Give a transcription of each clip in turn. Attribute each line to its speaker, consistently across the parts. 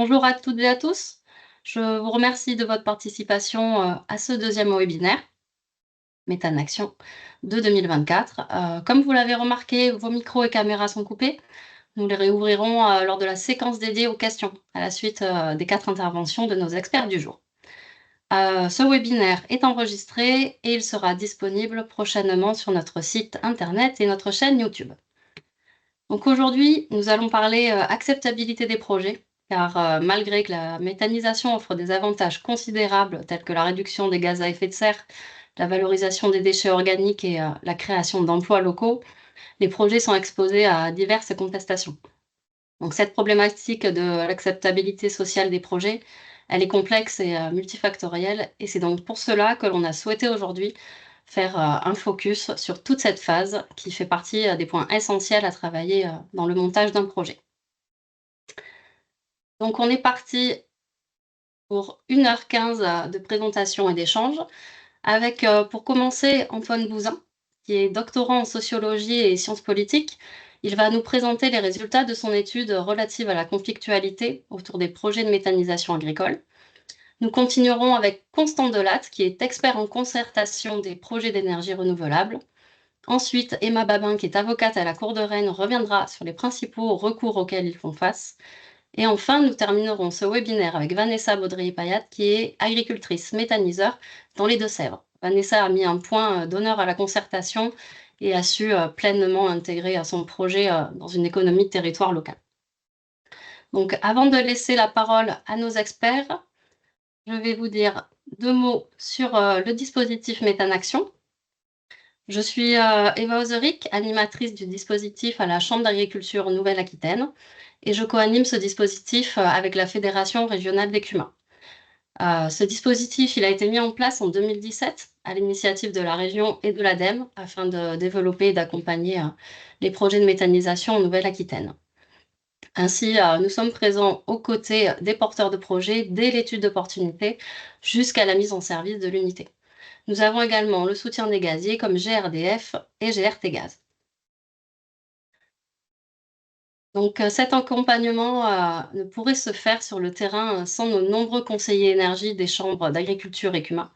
Speaker 1: Bonjour à toutes et à tous. Je vous remercie de votre participation à ce deuxième webinaire, Méthane Action de 2024. Comme vous l'avez remarqué, vos micros et caméras sont coupés. Nous les réouvrirons lors de la séquence dédiée aux questions, à la suite des 4 interventions de nos experts du jour. Ce webinaire est enregistré et il sera disponible prochainement sur notre site internet et notre chaîne YouTube. Donc aujourd'hui, nous allons parler acceptabilité des projets, car malgré que la méthanisation offre des avantages considérables tels que la réduction des gaz à effet de serre, la valorisation des déchets organiques et la création d'emplois locaux, les projets sont exposés à diverses contestations. Donc cette problématique de l'acceptabilité sociale des projets, elle est complexe et multifactorielle, et c'est donc pour cela que l'on a souhaité aujourd'hui faire un focus sur toute cette phase qui fait partie des points essentiels à travailler dans le montage d'un projet. Donc on est parti pour 1h15 de présentation et d'échange avec, pour commencer, Antoine Bouzin, qui est doctorant en sociologie et sciences politiques. Il va nous présenter les résultats de son étude relative à la conflictualité autour des projets de méthanisation agricole. Nous continuerons avec Constant Delatte, qui est expert en concertation des projets d'énergie renouvelable. Ensuite, Emma Babin, qui est avocate à la Cour de Rennes, reviendra sur les principaux recours auxquels ils font face. Et enfin, nous terminerons ce webinaire avec Vanessa Baudry-Payat, qui est agricultrice méthaniseur dans les Deux-Sèvres. Vanessa a mis un point d'honneur à la concertation et a su pleinement intégrer à son projet dans une économie de territoire local. Donc, avant de laisser la parole à nos experts, je vais vous dire 2 mots sur le dispositif Méthane Action. Je suis Eva Ozeric, animatrice du dispositif à la Chambre d'agriculture Nouvelle-Aquitaine, et je co-anime ce dispositif avec la Fédération régionale des CUMA. Ce dispositif, il a été mis en place en 2017 à l'initiative de la région et de l'ADEME afin de développer et d'accompagner les projets de méthanisation en Nouvelle-Aquitaine. Ainsi, nous sommes présents aux côtés des porteurs de projets dès l'étude d'opportunité jusqu'à la mise en service de l'unité. Nous avons également le soutien des gaziers comme GRDF et GRT Gaz. Donc cet accompagnement ne pourrait se faire sur le terrain sans nos nombreux conseillers énergie des chambres d'agriculture et CUMA.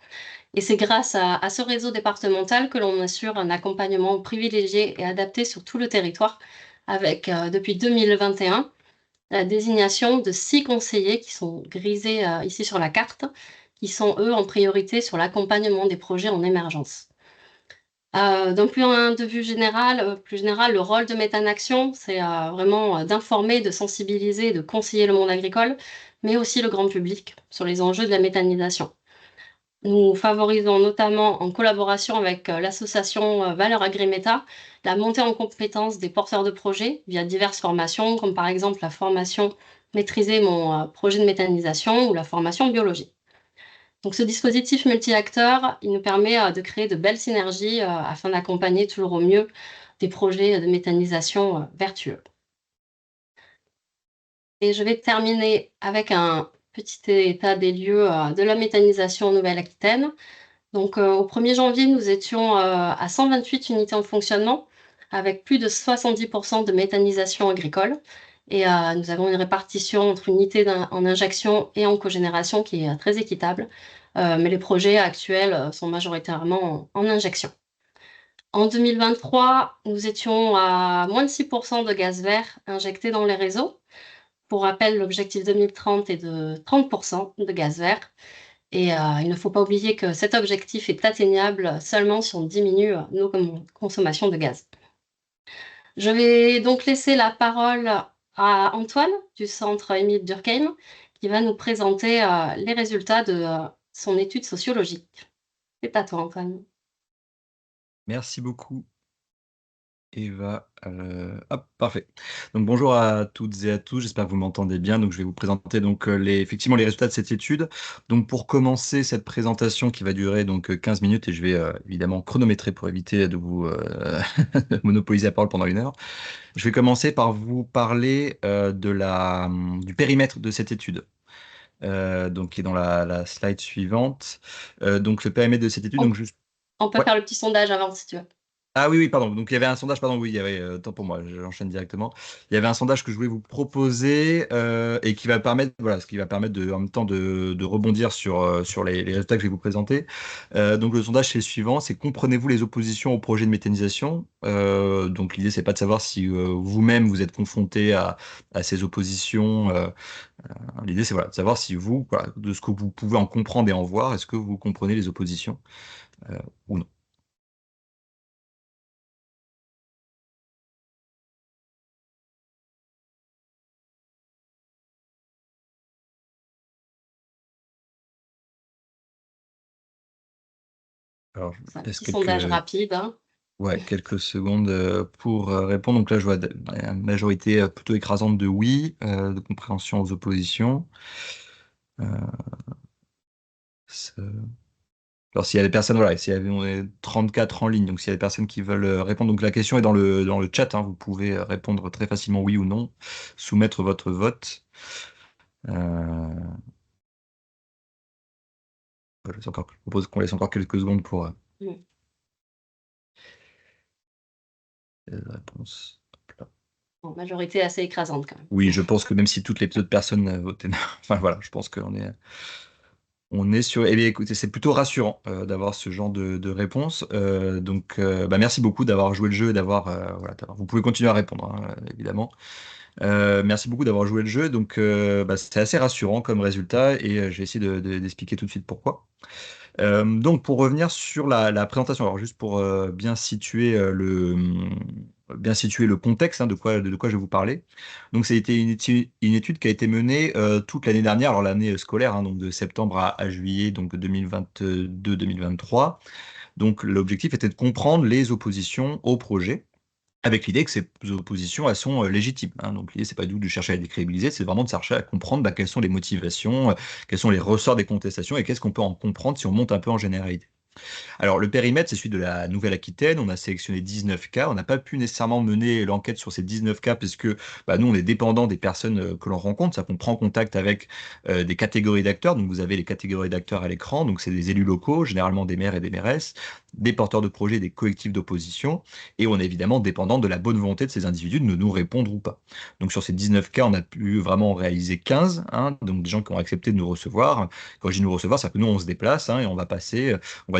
Speaker 1: Et c'est grâce à ce réseau départemental que l'on assure un accompagnement privilégié et adapté sur tout le territoire avec, depuis 2021, la désignation de 6 conseillers qui sont grisés ici sur la carte, qui sont eux en priorité sur l'accompagnement des projets en émergence. D'un point de vue général, plus général, le rôle de Méthane Action, c'est vraiment d'informer, de sensibiliser, de conseiller le monde agricole, mais aussi le grand public sur les enjeux de la méthanisation. Nous favorisons notamment, en collaboration avec l'association Valeurs Agriméta, la montée en compétences des porteurs de projets via diverses formations, comme par exemple la formation Maîtriser mon projet de méthanisation ou la formation biologie. Donc ce dispositif multi-acteurs, il nous permet de créer de belles synergies afin d'accompagner toujours au mieux des projets de méthanisation vertueux. Et je vais terminer avec un petit état des lieux de la méthanisation en Nouvelle-Aquitaine. Donc au 1er janvier, nous étions à 128 unités en fonctionnement, avec plus de 70% de méthanisation agricole. Et nous avons une répartition entre unités en injection et en cogénération qui est très équitable. Mais les projets actuels sont majoritairement en injection. En 2023, nous étions à moins de 6% de gaz vert injecté dans les réseaux. Pour rappel, l'objectif 2030 est de 30% de gaz vert. Et il ne faut pas oublier que cet objectif est atteignable seulement si on diminue nos consommations de gaz. Je vais donc laisser la parole à Antoine du Centre Émile Durkheim qui va nous présenter les résultats de son étude sociologique. C'est à toi, Antoine.
Speaker 2: Merci beaucoup, Eva. Hop, parfait. Donc bonjour à toutes et à tous, j'espère que vous m'entendez bien. Donc je vais vous présenter donc effectivement les résultats de cette étude. Donc pour commencer cette présentation qui va durer donc 15 minutes et je vais évidemment chronométrer pour éviter de vous monopoliser la parole pendant 1 heure. Je vais commencer par vous parler du périmètre de cette étude. Donc qui est dans la slide suivante. Donc le périmètre de cette étude,
Speaker 1: On,
Speaker 2: donc juste.
Speaker 1: on peut
Speaker 2: Ouais.
Speaker 1: faire le petit sondage avant si tu veux.
Speaker 2: Ah oui, oui, pardon. Donc il y avait un sondage, pardon, oui, il y avait, tant pour moi, j'enchaîne directement. Il y avait un sondage que je voulais vous proposer et qui va permettre, voilà, ce qui va permettre en même temps de rebondir sur les résultats que je vais vous présenter. Donc le sondage c'est le suivant, c'est comprenez-vous les oppositions au projet de méthanisation? Donc l'idée c'est pas de savoir si vous-même vous êtes confronté à ces oppositions. L'idée c'est voilà, de savoir si vous, voilà, de ce que vous pouvez en comprendre et en voir, est-ce que vous comprenez les oppositions euh, ou non? Alors, je vous
Speaker 1: C'est un
Speaker 2: laisse
Speaker 1: petit sondage
Speaker 2: quelques,
Speaker 1: rapide, hein.
Speaker 2: ouais, quelques secondes pour répondre. Donc là, je vois une majorité plutôt écrasante de oui, de compréhension aux oppositions. Euh, ce- Alors, s'il y a des personnes, voilà, s'il y avait, on est 34 en ligne, donc s'il y a des personnes qui veulent répondre, donc la question est dans le chat, hein, vous pouvez répondre très facilement oui ou non, soumettre votre vote. Euh, je propose qu'on laisse encore quelques secondes pour
Speaker 1: Mm.
Speaker 2: les réponses. Hop là.
Speaker 1: En majorité assez écrasante quand
Speaker 2: Oui,
Speaker 1: même.
Speaker 2: je pense que même si toutes les autres personnes votaient, enfin voilà, je pense qu'on est sur. Eh bien, écoutez, c'est plutôt rassurant d'avoir ce genre de réponse. Donc, bah, merci beaucoup d'avoir joué le jeu et d'avoir. Voilà, vous pouvez continuer à répondre, hein, évidemment. Merci beaucoup d'avoir joué le jeu. Donc, bah, c'est assez rassurant comme résultat et je vais essayer d'expliquer tout de suite pourquoi. Donc, pour revenir sur la présentation, alors juste pour bien situer le contexte, hein, de quoi je vais vous parler. Donc, ça a été une étude qui a été menée toute l'année dernière, alors l'année scolaire, hein, donc de septembre à juillet, donc 2022-2023. Donc, l'objectif était de comprendre les oppositions au projet. Avec l'idée que ces oppositions, elles sont légitimes, hein. Donc l'idée, c'est pas du tout de chercher à les décrédibiliser, c'est vraiment de chercher à comprendre bah, quelles sont les motivations, quels sont les ressorts des contestations et qu'est-ce qu'on peut en comprendre si on monte un peu en généralité. Alors, le périmètre, c'est celui de la Nouvelle-Aquitaine. On a sélectionné 19 cas. On n'a pas pu nécessairement mener l'enquête sur ces 19 cas parce que bah, nous, on est dépendant des personnes que l'on rencontre. Ça qu'on prend contact avec des catégories d'acteurs. Donc, vous avez les catégories d'acteurs à l'écran. Donc, c'est des élus locaux, généralement des maires et des mairesses, des porteurs de projets, des collectifs d'opposition. Et on est évidemment dépendant de la bonne volonté de ces individus de nous répondre ou pas. Donc, sur ces 19 cas, on a pu vraiment en réaliser 15, hein, donc des gens qui ont accepté de nous recevoir. Quand je dis nous recevoir, c'est que nous, on se déplace, hein, et on va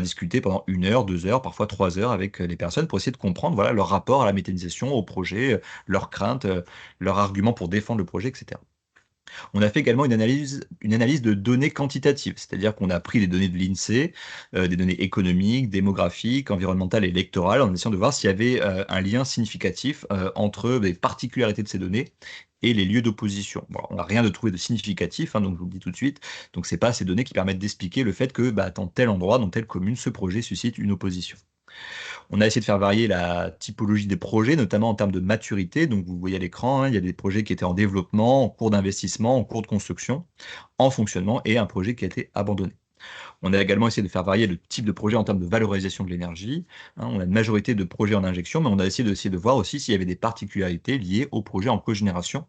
Speaker 2: discuter pendant 1 heure, 2 heures, parfois 3 heures avec les personnes pour essayer de comprendre voilà, leur rapport à la méthanisation, au projet, leurs craintes, leurs arguments pour défendre le projet, etc. On a fait également une analyse de données quantitatives, c'est-à-dire qu'on a pris les données de l'INSEE, des données économiques, démographiques, environnementales et électorales, en essayant de voir s'il y avait un lien significatif entre les particularités de ces données et les lieux d'opposition. Bon, on n'a rien de trouvé de significatif, hein, donc je vous le dis tout de suite. Donc c'est pas ces données qui permettent d'expliquer le fait que bah, dans tel endroit, dans telle commune, ce projet suscite une opposition. On a essayé de faire varier la typologie des projets, notamment en termes de maturité. Donc, vous voyez à l'écran, hein, il y a des projets qui étaient en développement, en cours d'investissement, en cours de construction, en fonctionnement et un projet qui a été abandonné. On a également essayé de faire varier le type de projet en termes de valorisation de l'énergie, hein. On a une majorité de projets en injection, mais on a essayé de voir aussi s'il y avait des particularités liées au projet en cogénération.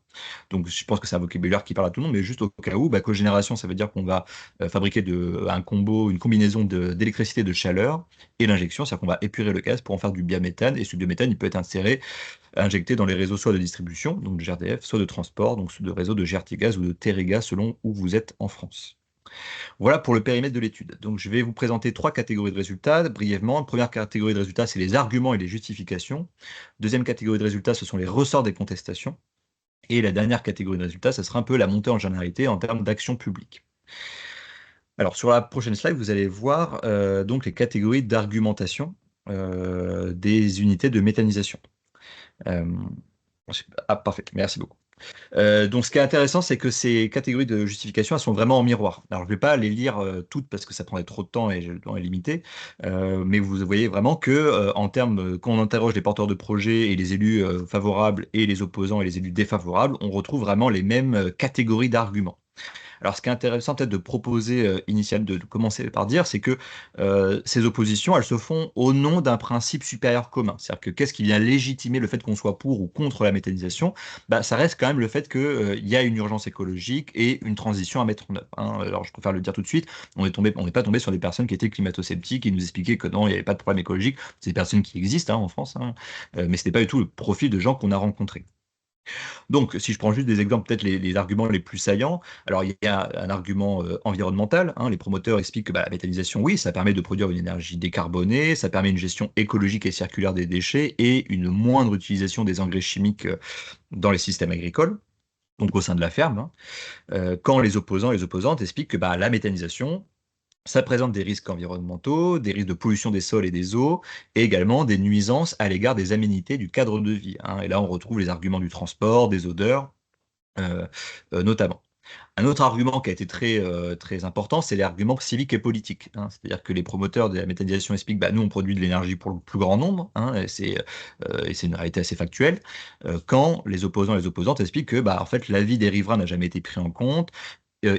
Speaker 2: Donc, je pense que c'est un vocabulaire qui parle à tout le monde, mais juste au cas où, bah, cogénération, ça veut dire qu'on va fabriquer un combo, une combinaison d'électricité et de chaleur, et l'injection, c'est-à-dire qu'on va épurer le gaz pour en faire du biométhane, et ce biométhane, il peut être injecté dans les réseaux soit de distribution, donc de GRDF, soit de transport, donc de réseaux de GRT Gaz ou de Terega, selon où vous êtes en France. Voilà pour le périmètre de l'étude. Donc, je vais vous présenter trois catégories de résultats brièvement. La première catégorie de résultats, c'est les arguments et les justifications. Deuxième catégorie de résultats, ce sont les ressorts des contestations. Et la dernière catégorie de résultats, ça sera un peu la montée en généralité en termes d'action publique. Alors, sur la prochaine slide, vous allez voir donc les catégories d'argumentation des unités de méthanisation. Euh, ah, parfait, merci beaucoup. Donc, ce qui est intéressant, c'est que ces catégories de justification, elles sont vraiment en miroir. Alors, je ne vais pas les lire toutes parce que ça prendrait trop de temps et le temps est limité. Mais vous voyez vraiment que, en termes, quand on interroge les porteurs de projets et les élus favorables et les opposants et les élus défavorables, on retrouve vraiment les mêmes catégories d'arguments. Alors, ce qui est intéressant peut-être de proposer initialement, de commencer par dire, c'est que ces oppositions, elles se font au nom d'un principe supérieur commun. C'est-à-dire que qu'est-ce qui vient légitimer le fait qu'on soit pour ou contre la méthanisation? Bah, ça reste quand même le fait qu'il y a une urgence écologique et une transition à mettre en œuvre, hein. Alors, je préfère le dire tout de suite, on n'est pas tombé sur des personnes qui étaient climato-sceptiques et nous expliquaient que non, il n'y avait pas de problème écologique. C'est des personnes qui existent, hein, en France, hein, mais ce n'est pas du tout le profil de gens qu'on a rencontrés. Donc, si je prends juste des exemples, peut-être les arguments les plus saillants, alors il y a un argument environnemental, hein. Les promoteurs expliquent que bah, la méthanisation, oui, ça permet de produire une énergie décarbonée, ça permet une gestion écologique et circulaire des déchets et une moindre utilisation des engrais chimiques dans les systèmes agricoles, donc au sein de la ferme, hein. Quand les opposants et les opposantes expliquent que bah, la méthanisation, ça présente des risques environnementaux, des risques de pollution des sols et des eaux, et également des nuisances à l'égard des aménités du cadre de vie, hein. Et là, on retrouve les arguments du transport, des odeurs, euh, notamment. Un autre argument qui a été très important, c'est l'argument civique et politique, hein. C'est-à-dire que les promoteurs de la méthanisation expliquent, bah, nous, on produit de l'énergie pour le plus grand nombre, hein, et c'est une réalité assez factuelle. Quand les opposants et les opposantes expliquent que, bah, en fait, l'avis des riverains n'a jamais été pris en compte.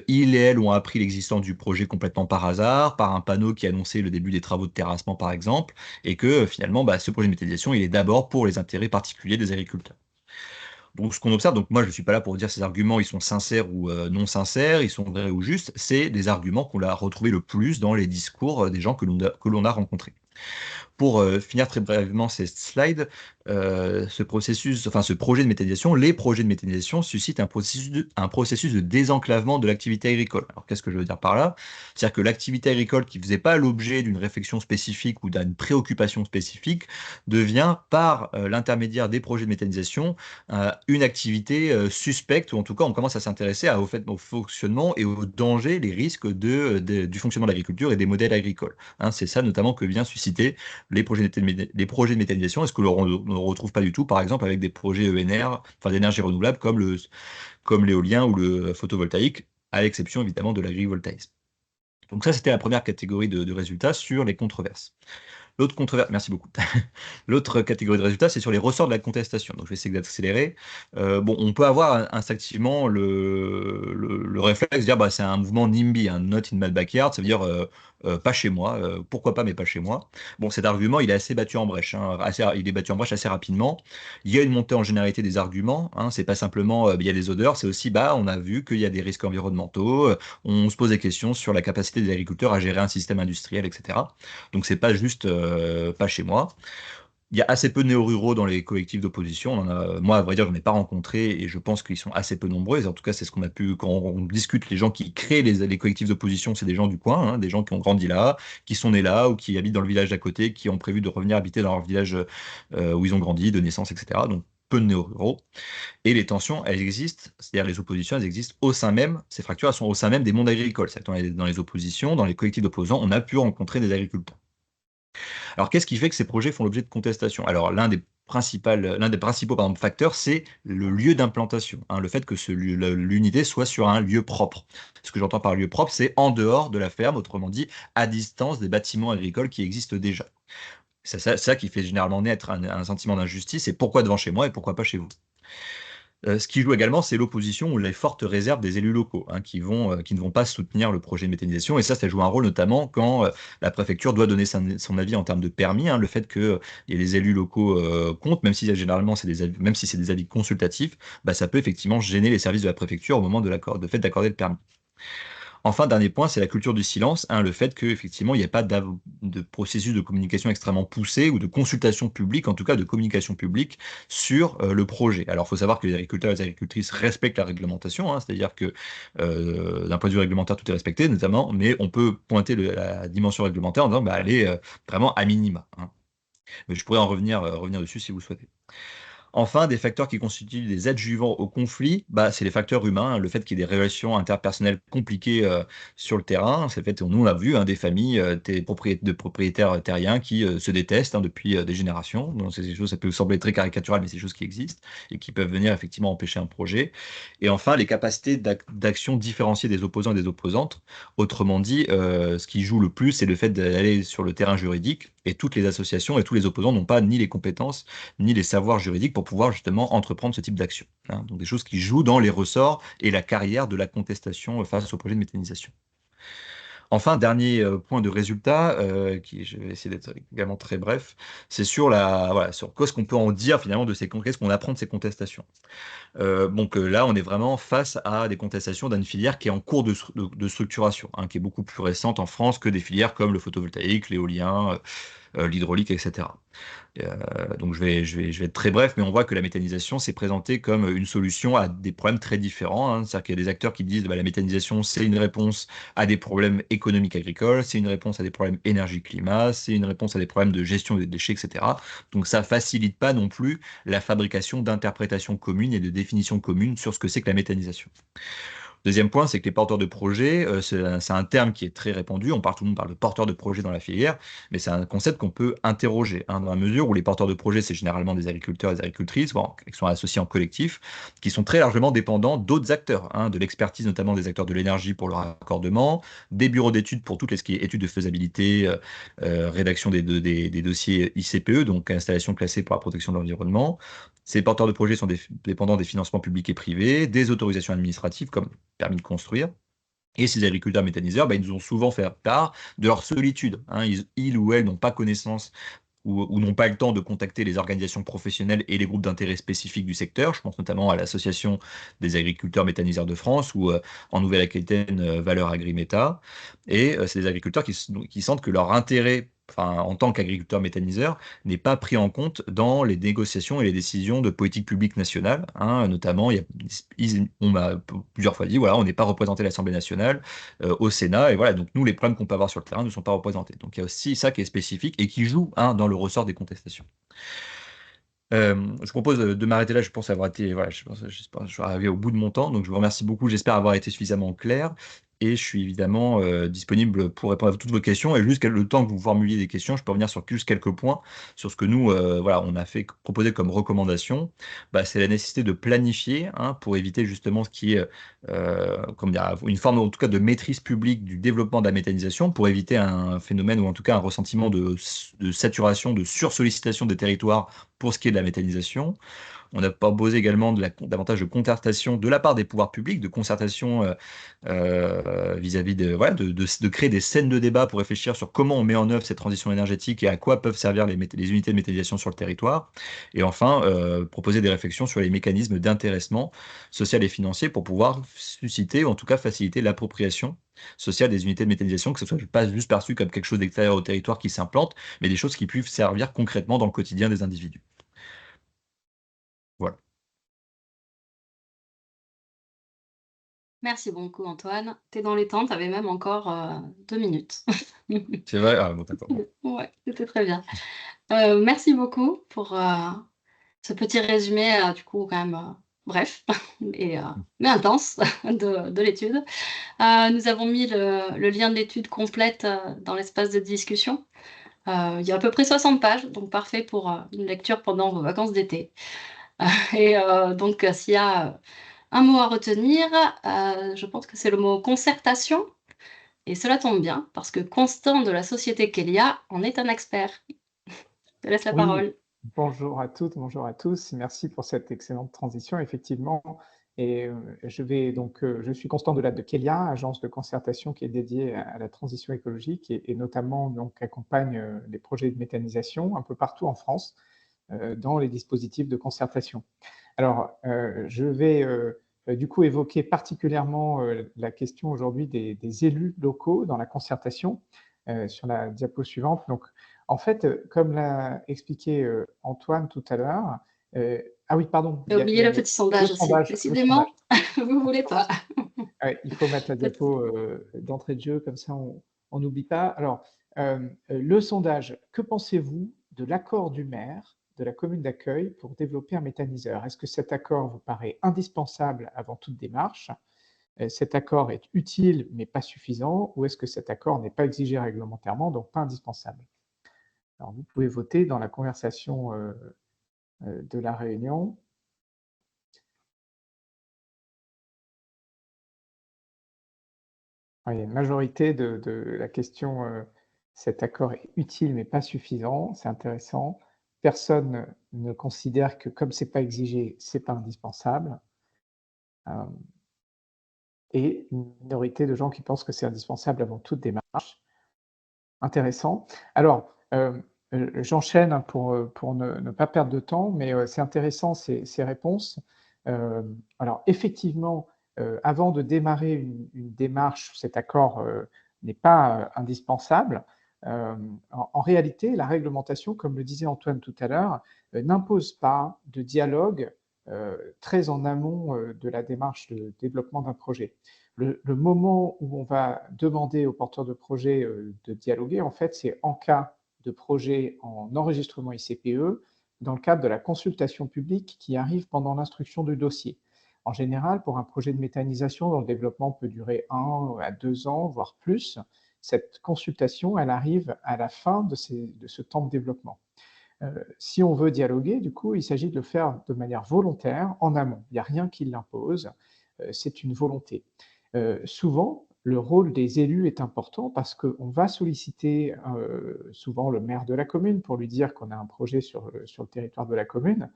Speaker 2: Ils et elles ont appris l'existence du projet complètement par hasard, par un panneau qui annonçait le début des travaux de terrassement, par exemple, et que finalement, bah, ce projet de méthanisation, il est d'abord pour les intérêts particuliers des agriculteurs. Donc, ce qu'on observe, donc moi je ne suis pas là pour dire ces arguments ils sont sincères ou non sincères, ils sont vrais ou justes, c'est des arguments qu'on a retrouvés le plus dans les discours des gens que l'on a rencontrés. Pour finir très brièvement ces slides, ce processus, enfin ce projet de méthanisation, les projets de méthanisation suscitent un processus de désenclavement de l'activité agricole. Alors qu'est-ce que je veux dire par là? C'est-à-dire que l'activité agricole qui ne faisait pas l'objet d'une réflexion spécifique ou d'une préoccupation spécifique devient, par l'intermédiaire des projets de méthanisation, une activité suspecte, ou en tout cas on commence à s'intéresser au fait, au fonctionnement et aux dangers, les risques du fonctionnement de l'agriculture et des modèles agricoles, hein. C'est ça notamment que vient susciter les projets de méthanisation. Est-ce que l'on ne retrouve pas du tout, par exemple, avec des projets ENR, enfin d'énergie renouvelable, comme l'éolien ou le photovoltaïque, à l'exception évidemment de l'agrivoltaïsme. Donc ça, c'était la première catégorie de résultats sur les controverses. Merci beaucoup. L'autre catégorie de résultats, c'est sur les ressorts de la contestation. Donc, je vais essayer d'accélérer. Bon, on peut avoir instinctivement le réflexe de dire bah, c'est un mouvement NIMBY, un not in my backyard, ça veut dire pas chez moi, pourquoi pas, mais pas chez moi. Bon, cet argument, il est assez battu en brèche, hein, il est battu en brèche assez rapidement. Il y a une montée en généralité des arguments, hein, c'est pas simplement il y a des odeurs, c'est aussi bah, on a vu qu'il y a des risques environnementaux, on se pose des questions sur la capacité des agriculteurs à gérer un système industriel, etc. Donc c'est pas juste pas chez moi. Il y a assez peu de néo-ruraux dans les collectifs d'opposition. Moi, à vrai dire, je n'en ai pas rencontré et je pense qu'ils sont assez peu nombreux. Et en tout cas, c'est ce qu'on a pu, quand on discute, les gens qui créent les collectifs d'opposition, c'est des gens du coin, hein, des gens qui ont grandi là, qui sont nés là ou qui habitent dans le village d'à côté, qui ont prévu de revenir habiter dans leur village où ils ont grandi, de naissance, etc. Donc, peu de néo-ruraux. Et les tensions, elles existent, c'est-à-dire les oppositions, elles existent au sein même, ces fractures, elles sont au sein même des mondes agricoles. C'est-à-dire que dans les oppositions, dans les collectifs d'opposants, on a pu rencontrer des agriculteurs. Alors, qu'est-ce qui fait que ces projets font l'objet de contestation? Alors, l'un des principaux facteurs, c'est le lieu d'implantation, hein, le fait que l'unité soit sur un lieu propre. Ce que j'entends par lieu propre, c'est en dehors de la ferme, autrement dit, à distance des bâtiments agricoles qui existent déjà. C'est ça qui fait généralement naître un sentiment d'injustice, et pourquoi devant chez moi et pourquoi pas chez vous? Ce qui joue également, c'est l'opposition ou les fortes réserves des élus locaux, hein, qui ne vont pas soutenir le projet de méthanisation. Et ça joue un rôle notamment quand la préfecture doit donner son avis en termes de permis, hein. Le fait que les élus locaux comptent, même si généralement même si c'est des avis consultatifs, bah, ça peut effectivement gêner les services de la préfecture au moment de fait d'accorder le permis. Enfin, dernier point, c'est la culture du silence, hein, le fait qu'effectivement, il n'y ait pas de processus de communication extrêmement poussé ou de consultation publique, en tout cas de communication publique sur le projet. Alors, il faut savoir que les agriculteurs et les agricultrices respectent la réglementation, hein, c'est-à-dire que d'un point de vue réglementaire, tout est respecté, notamment, mais on peut pointer la dimension réglementaire en disant bah, elle est vraiment à minima, hein. Mais je pourrais revenir dessus si vous souhaitez. Enfin, des facteurs qui constituent des adjuvants au conflit, bah, c'est les facteurs humains, hein, le fait qu'il y ait des relations interpersonnelles compliquées sur le terrain. C'est le fait, nous on l'a vu, hein, des familles, de propriétaires terriens qui se détestent, hein, depuis des générations. Donc c'est des choses, ça peut sembler très caricatural, mais c'est des choses qui existent et qui peuvent venir effectivement empêcher un projet. Et enfin, les capacités d'action différenciées des opposants et des opposantes. Autrement dit, ce qui joue le plus, c'est le fait d'aller sur le terrain juridique et toutes les associations et tous les opposants n'ont pas ni les compétences ni les savoirs juridiques pour pouvoir justement entreprendre ce type d'action, hein. Donc des choses qui jouent dans les ressorts et la carrière de la contestation face au projet de méthanisation. Enfin, dernier point de résultat, je vais essayer d'être également très bref, c'est sur voilà, sur qu'est-ce qu'on peut en dire finalement de qu'est-ce qu'on apprend de ces contestations. Donc là, on est vraiment face à des contestations d'une filière qui est en cours de structuration, hein, qui est beaucoup plus récente en France que des filières comme le photovoltaïque, l'éolien, l'hydraulique, etc. Donc je vais être très bref, mais on voit que la méthanisation s'est présentée comme une solution à des problèmes très différents, hein. C'est-à-dire qu'il y a des acteurs qui disent bah, la méthanisation, c'est une réponse à des problèmes économiques agricoles, c'est une réponse à des problèmes énergie-climat, c'est une réponse à des problèmes de gestion des déchets, etc. Donc ça facilite pas non plus la fabrication d'interprétations communes et de définitions communes sur ce que c'est que la méthanisation. Deuxième point, c'est que les porteurs de projets, c'est un terme qui est très répandu. Tout le monde parle de porteurs de projets dans la filière, mais c'est un concept qu'on peut interroger, hein, dans la mesure où les porteurs de projets, c'est généralement des agriculteurs et des agricultrices, bon, qui sont associés en collectif, qui sont très largement dépendants d'autres acteurs, hein, de l'expertise notamment des acteurs de l'énergie pour le raccordement, des bureaux d'études pour toutes les ce qui est études de faisabilité, rédaction des dossiers ICPE, donc installation classée pour la protection de l'environnement. Ces porteurs de projets sont dépendants des financements publics et privés, des autorisations administratives comme permis de construire. Et ces agriculteurs méthaniseurs, bah, ils nous ont souvent fait part de leur solitude, hein. Ils ou elles n'ont pas connaissance ou n'ont pas le temps de contacter les organisations professionnelles et les groupes d'intérêt spécifiques du secteur. Je pense notamment à l'Association des agriculteurs méthaniseurs de France ou en Nouvelle-Aquitaine, Valeur Agri-Méta. Et c'est des agriculteurs qui sentent que leur intérêt, enfin, en tant qu'agriculteurs méthaniseurs, n'est pas pris en compte dans les négociations et les décisions de politique publique nationale, hein. Notamment, on m'a plusieurs fois dit, voilà, on n'est pas représenté à l'Assemblée nationale, au Sénat, et voilà, donc nous, les problèmes qu'on peut avoir sur le terrain ne sont pas représentés. Donc il y a aussi ça qui est spécifique et qui joue, hein, dans le ressort des contestations. Je propose de m'arrêter là, je pense avoir été, voilà, j'espère que je suis arrivé au bout de mon temps, donc je vous remercie beaucoup, j'espère avoir été suffisamment clair, et je suis évidemment disponible pour répondre à toutes vos questions, et juste le temps que vous formuliez des questions, je peux revenir sur juste quelques points, sur ce que nous, voilà, on a fait proposer comme recommandation. Bah, c'est la nécessité de planifier, hein, pour éviter justement ce qui est, comme dire, une forme en tout cas de maîtrise publique du développement de la méthanisation, pour éviter un phénomène ou en tout cas un ressentiment de saturation, de sursollicitation des territoires pour ce qui est de la méthanisation. On a proposé également davantage de concertation de la part des pouvoirs publics, de concertation vis-à-vis voilà, de créer des scènes de débat pour réfléchir sur comment on met en œuvre cette transition énergétique et à quoi peuvent servir les unités de méthanisation sur le territoire. Et enfin, proposer des réflexions sur les mécanismes d'intéressement social et financier pour pouvoir susciter, ou en tout cas faciliter l'appropriation sociale des unités de méthanisation, que ce soit pas juste perçu comme quelque chose d'extérieur au territoire qui s'implante, mais des choses qui puissent servir concrètement dans le quotidien des individus. Voilà.
Speaker 1: Merci beaucoup, Antoine. Tu es dans les temps, tu avais même encore 2 minutes.
Speaker 2: C'est vrai? Ah bon, d'accord, bon.
Speaker 1: Ouais, c'était très bien. Merci beaucoup pour ce petit résumé, du coup, quand même bref et mais intense de l'étude. Nous avons mis le lien de l'étude complète dans l'espace de discussion. Il y a à peu près 60 pages, donc parfait pour une lecture pendant vos vacances d'été. Et donc s'il y a un mot à retenir, je pense que c'est le mot concertation, et cela tombe bien parce que Constant de la société Kelia en est un expert. Je te laisse la
Speaker 3: Oui,
Speaker 1: parole.
Speaker 3: bonjour à toutes, bonjour à tous. Merci pour cette excellente transition, effectivement. Et je suis Constant Delade de Kelia, agence de concertation qui est dédiée à la transition écologique et notamment donc accompagne les projets de méthanisation un peu partout en France dans les dispositifs de concertation. Alors, je vais du coup évoquer particulièrement la question aujourd'hui des élus locaux dans la concertation sur la diapo suivante. Donc, en fait, comme l'a expliqué Antoine tout à l'heure, ah oui, pardon,
Speaker 1: J'ai oublié le petit
Speaker 3: le
Speaker 1: sondage aussi.
Speaker 3: sondage, le sondage.
Speaker 1: Décidément, vous voulez pas.
Speaker 3: Ouais, il faut mettre la
Speaker 1: Pas de
Speaker 3: diapo d'entrée de jeu, comme ça on n'oublie pas. Alors, le sondage, que pensez-vous de l'accord du maire de la commune d'accueil pour développer un méthaniseur? Est-ce que cet accord vous paraît indispensable avant toute démarche? Cet accord est utile mais pas suffisant? Ou est-ce que cet accord n'est pas exigé réglementairement, donc pas indispensable? Alors, vous pouvez voter dans la conversation de la réunion. Il y a une majorité de la question cet accord est utile mais pas suffisant, c'est intéressant. Personne ne considère que comme c'est pas exigé, c'est pas indispensable. Hem Et une minorité de gens qui pensent que c'est indispensable avant toute démarche. Intéressant. Alors, j'enchaîne, hein, pour ne pas perdre de temps, mais c'est intéressant ces réponses. Alors effectivement, avant de démarrer une démarche, cet accord, n'est pas, indispensable. En réalité, la réglementation, comme le disait Antoine tout à l'heure, n'impose pas de dialogue, très en amont, de la démarche de développement d'un projet. Le moment où on va demander aux porteurs de projet, de dialoguer, en fait, c'est en cas de projet en enregistrement ICPE, dans le cadre de la consultation publique qui arrive pendant l'instruction du dossier. En général, pour un projet de méthanisation dont le développement peut durer 1 à 2 ans, voire plus, cette consultation, elle arrive à la fin de ce temps de développement. Si on veut dialoguer, du coup, il s'agit de le faire de manière volontaire, en amont. Il n'y a rien qui l'impose, c'est une volonté. Souvent, le rôle des élus est important parce qu'on va solliciter, souvent le maire de la commune pour lui dire qu'on a un projet sur le territoire de la commune,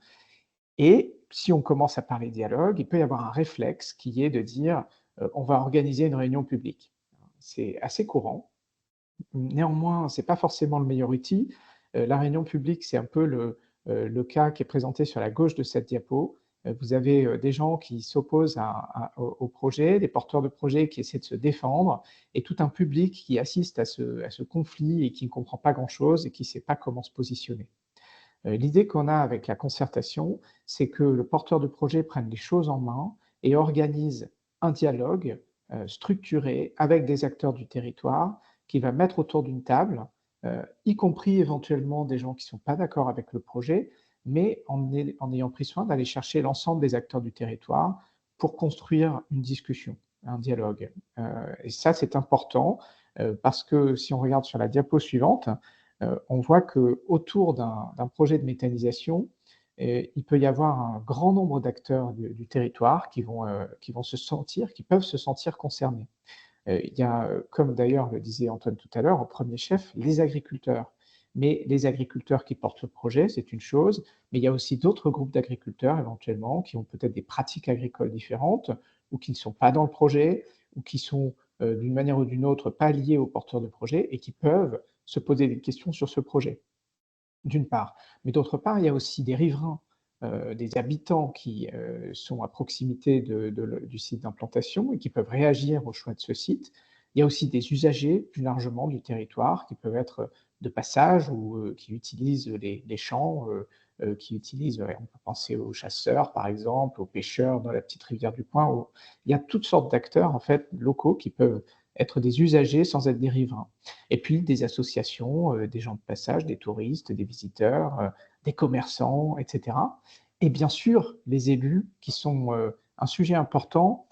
Speaker 3: et si on commence à parler dialogue, il peut y avoir un réflexe qui est de dire, «On va organiser une réunion publique». C'est assez courant. Néanmoins, c'est pas forcément le meilleur outil. La réunion publique, c'est un peu le cas qui est présenté sur la gauche de cette diapo. Vous avez, des gens qui s'opposent au projet, des porteurs de projets qui essaient de se défendre et tout un public qui assiste à ce conflit et qui ne comprend pas grand-chose et qui ne sait pas comment se positionner. L'idée qu'on a avec la concertation, c'est que le porteur de projet prenne les choses en main et organise un dialogue, structuré avec des acteurs du territoire qu'il va mettre autour d'une table, y compris éventuellement des gens qui ne sont pas d'accord avec le projet, mais en ayant pris soin d'aller chercher l'ensemble des acteurs du territoire pour construire une discussion, un dialogue. Et ça, c'est important, parce que si on regarde sur la diapo suivante, on voit qu'autour d'un projet de méthanisation, il peut y avoir un grand nombre d'acteurs du territoire qui peuvent se sentir concernés. Il y a, comme d'ailleurs le disait Antoine tout à l'heure, au premier chef, les agriculteurs. Mais les agriculteurs qui portent le projet, c'est une chose, mais il y a aussi d'autres groupes d'agriculteurs éventuellement qui ont peut-être des pratiques agricoles différentes ou qui ne sont pas dans le projet ou qui sont, d'une manière ou d'une autre, pas liés aux porteurs de projet et qui peuvent se poser des questions sur ce projet, d'une part. Mais d'autre part, il y a aussi des riverains, des habitants qui, sont à proximité du site d'implantation et qui peuvent réagir au choix de ce site. Il y a aussi des usagers, plus largement, du territoire qui peuvent être de passage ou, qui utilisent les champs, qui utilisent, ouais, on peut penser aux chasseurs, par exemple, aux pêcheurs dans la petite rivière du coin. Il y a toutes sortes d'acteurs, en fait, locaux qui peuvent être des usagers sans être des riverains. Et puis des associations, des gens de passage, des touristes, des visiteurs, des commerçants, et cetera. Et bien sûr, les élus qui sont, un sujet important,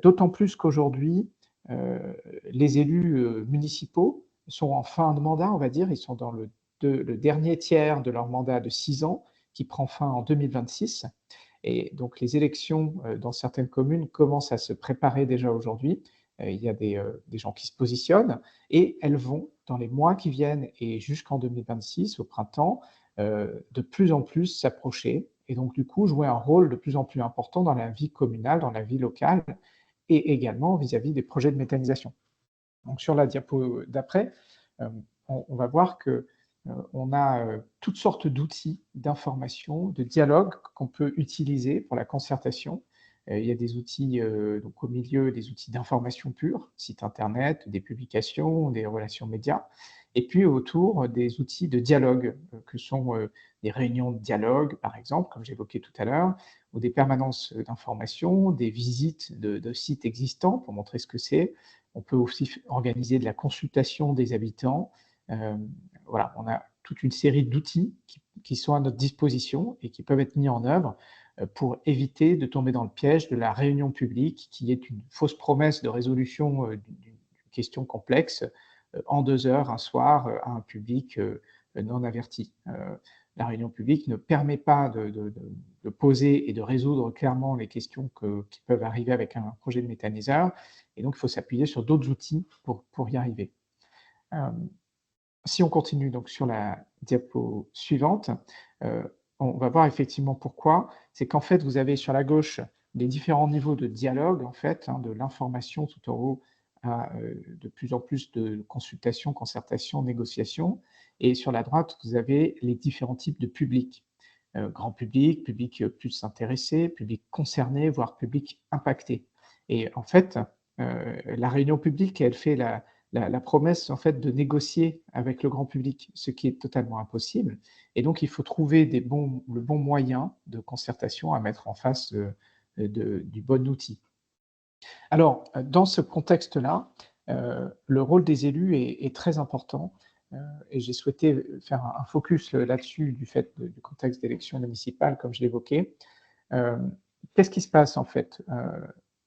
Speaker 3: d'autant plus qu'aujourd'hui, heu, les élus, municipaux sont en fin de mandat, on va dire. Ils sont dans le dernier tiers de leur mandat de 6 ans qui prend fin en 2026 et donc les élections, dans certaines communes commencent à se préparer déjà aujourd'hui. Il y a des gens qui se positionnent et elles vont, dans les mois qui viennent et jusqu'en 2026, au printemps, de plus en plus s'approcher et donc du coup jouer un rôle de plus en plus important dans la vie communale, dans la vie locale et également vis-à-vis des projets de méthanisation. Donc sur la diapo d'après, on va voir que, on a, toutes sortes d'outils d'information, de dialogue qu'on peut utiliser pour la concertation. Il y a des outils, donc au milieu, des outils d'information pure, site internet, des publications, des relations médias et puis autour, des outils de dialogue, que sont, des réunions de dialogue, par exemple, comme j'évoquais tout à l'heure, ou des permanences, d'information, des visites de sites existants pour montrer ce que c'est, on peut aussi organiser de la consultation des habitants. Voilà, on a toute une série d'outils qui sont à notre disposition et qui peuvent être mis en œuvre pour éviter de tomber dans le piège de la réunion publique, qui est une fausse promesse de résolution d'une question complexe en 2 heures, un soir, à un public non averti. La réunion publique ne permet pas de poser et de résoudre clairement les questions qui peuvent arriver avec un projet de méthaniseur et donc il faut s'appuyer sur d'autres outils pour y arriver. Si on continue donc sur la diapo suivante, on va voir effectivement pourquoi. C'est qu'en fait, vous avez sur la gauche les différents niveaux de dialogue, en fait, hein, de l'information tout en haut à de plus en plus de consultation, concertation, négociation. Et sur la droite, vous avez les différents types de publics. Grand public, public plus intéressé, public concerné, voire public impacté. Et en fait, la réunion publique, elle fait la promesse en fait de négocier avec le grand public, ce qui est totalement impossible. Et donc, il faut trouver le bon moyen de concertation à mettre en face du bon outil. Alors, dans ce contexte-là, le rôle des élus est très important et j'ai souhaité faire un focus là-dessus du fait du contexte d'élection municipale, comme je l'évoquais. Euh, Qu'est-ce qui se passe en fait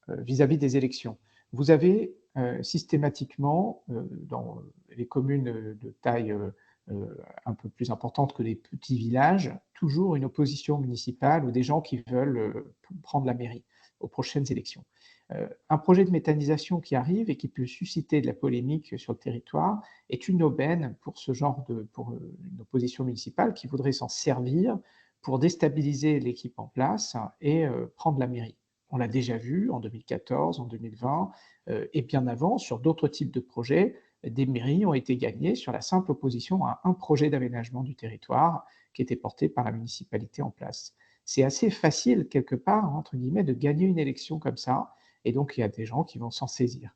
Speaker 3: vis-à-vis des élections? Vous avez systématiquement dans les communes de taille un peu plus importante que les petits villages, toujours une opposition municipale ou des gens qui veulent prendre la mairie aux prochaines élections. Un projet de méthanisation qui arrive et qui peut susciter de la polémique sur le territoire est une aubaine pour pour une opposition municipale qui voudrait s'en servir pour déstabiliser l'équipe en place et prendre la mairie. On l'a déjà vu en 2014, en 2020 et bien avant sur d'autres types de projets. Des mairies ont été gagnées sur la simple opposition à un projet d'aménagement du territoire qui était porté par la municipalité en place. C'est assez facile, quelque part, entre guillemets, de gagner une élection comme ça, et donc il y a des gens qui vont s'en saisir.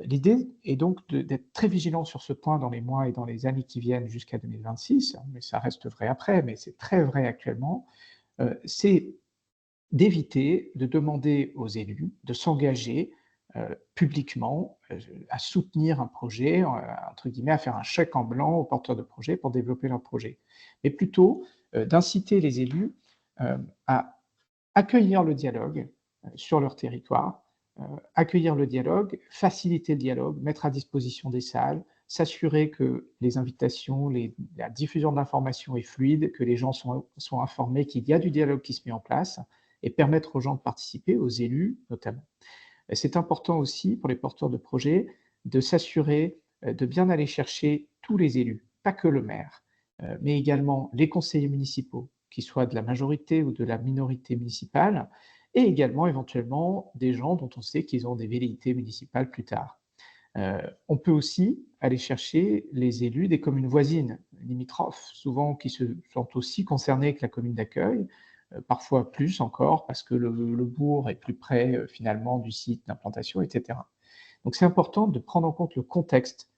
Speaker 3: L'idée est donc d'être très vigilant sur ce point dans les mois et dans les années qui viennent jusqu'à 2026, mais ça reste vrai après, mais c'est très vrai actuellement, c'est d'éviter de demander aux élus de s'engager publiquement à soutenir un projet, entre guillemets, à faire un chèque en blanc aux porteurs de projets pour développer leur projet, mais plutôt d'inciter les élus à accueillir le dialogue sur leur territoire, accueillir le dialogue, faciliter le dialogue, mettre à disposition des salles, s'assurer que les invitations, la diffusion d'informations est fluide, que les gens sont informés qu'il y a du dialogue qui se met en place et permettre aux gens de participer, aux élus notamment. C'est important aussi pour les porteurs de projets de s'assurer de bien aller chercher tous les élus, pas que le maire, mais également les conseillers municipaux, qu'ils soient de la majorité ou de la minorité municipale, et également éventuellement des gens dont on sait qu'ils ont des velléités municipales plus tard. On peut aussi aller chercher les élus des communes voisines, limitrophes, souvent qui se sont aussi concernés que la commune d'accueil, parfois plus encore parce que le bourg est plus près finalement du site d'implantation, etc. Donc c'est important de prendre en compte le contexte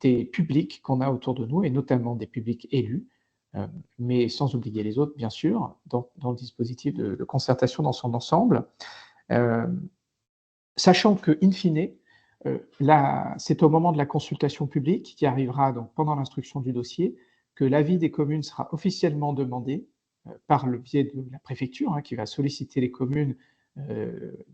Speaker 3: des publics qu'on a autour de nous et notamment des publics élus, mais sans oublier les autres bien sûr, dans le dispositif de concertation dans son ensemble. Euh, Sachant que, in fine, c'est au moment de la consultation publique, qui arrivera donc pendant l'instruction du dossier, que l'avis des communes sera officiellement demandé par le biais de la préfecture, hein, qui va solliciter les communes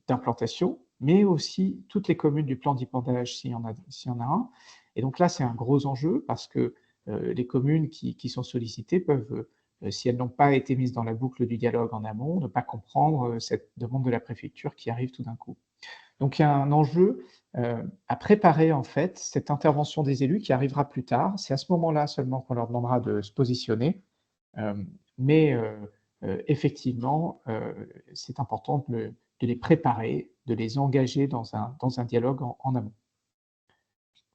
Speaker 3: d'implantation, mais aussi toutes les communes du plan d'épandage s'il y en a un. Et donc là, c'est un gros enjeu parce que les communes qui sont sollicitées peuvent, si elles n'ont pas été mises dans la boucle du dialogue en amont, ne pas comprendre cette demande de la préfecture qui arrive tout d'un coup. Donc il y a un enjeu à préparer en fait cette intervention des élus qui arrivera plus tard. C'est à ce moment-là seulement qu'on leur demandera de se positionner. Euh, mais effectivement, c'est important de les préparer, de les engager dans un dialogue en amont.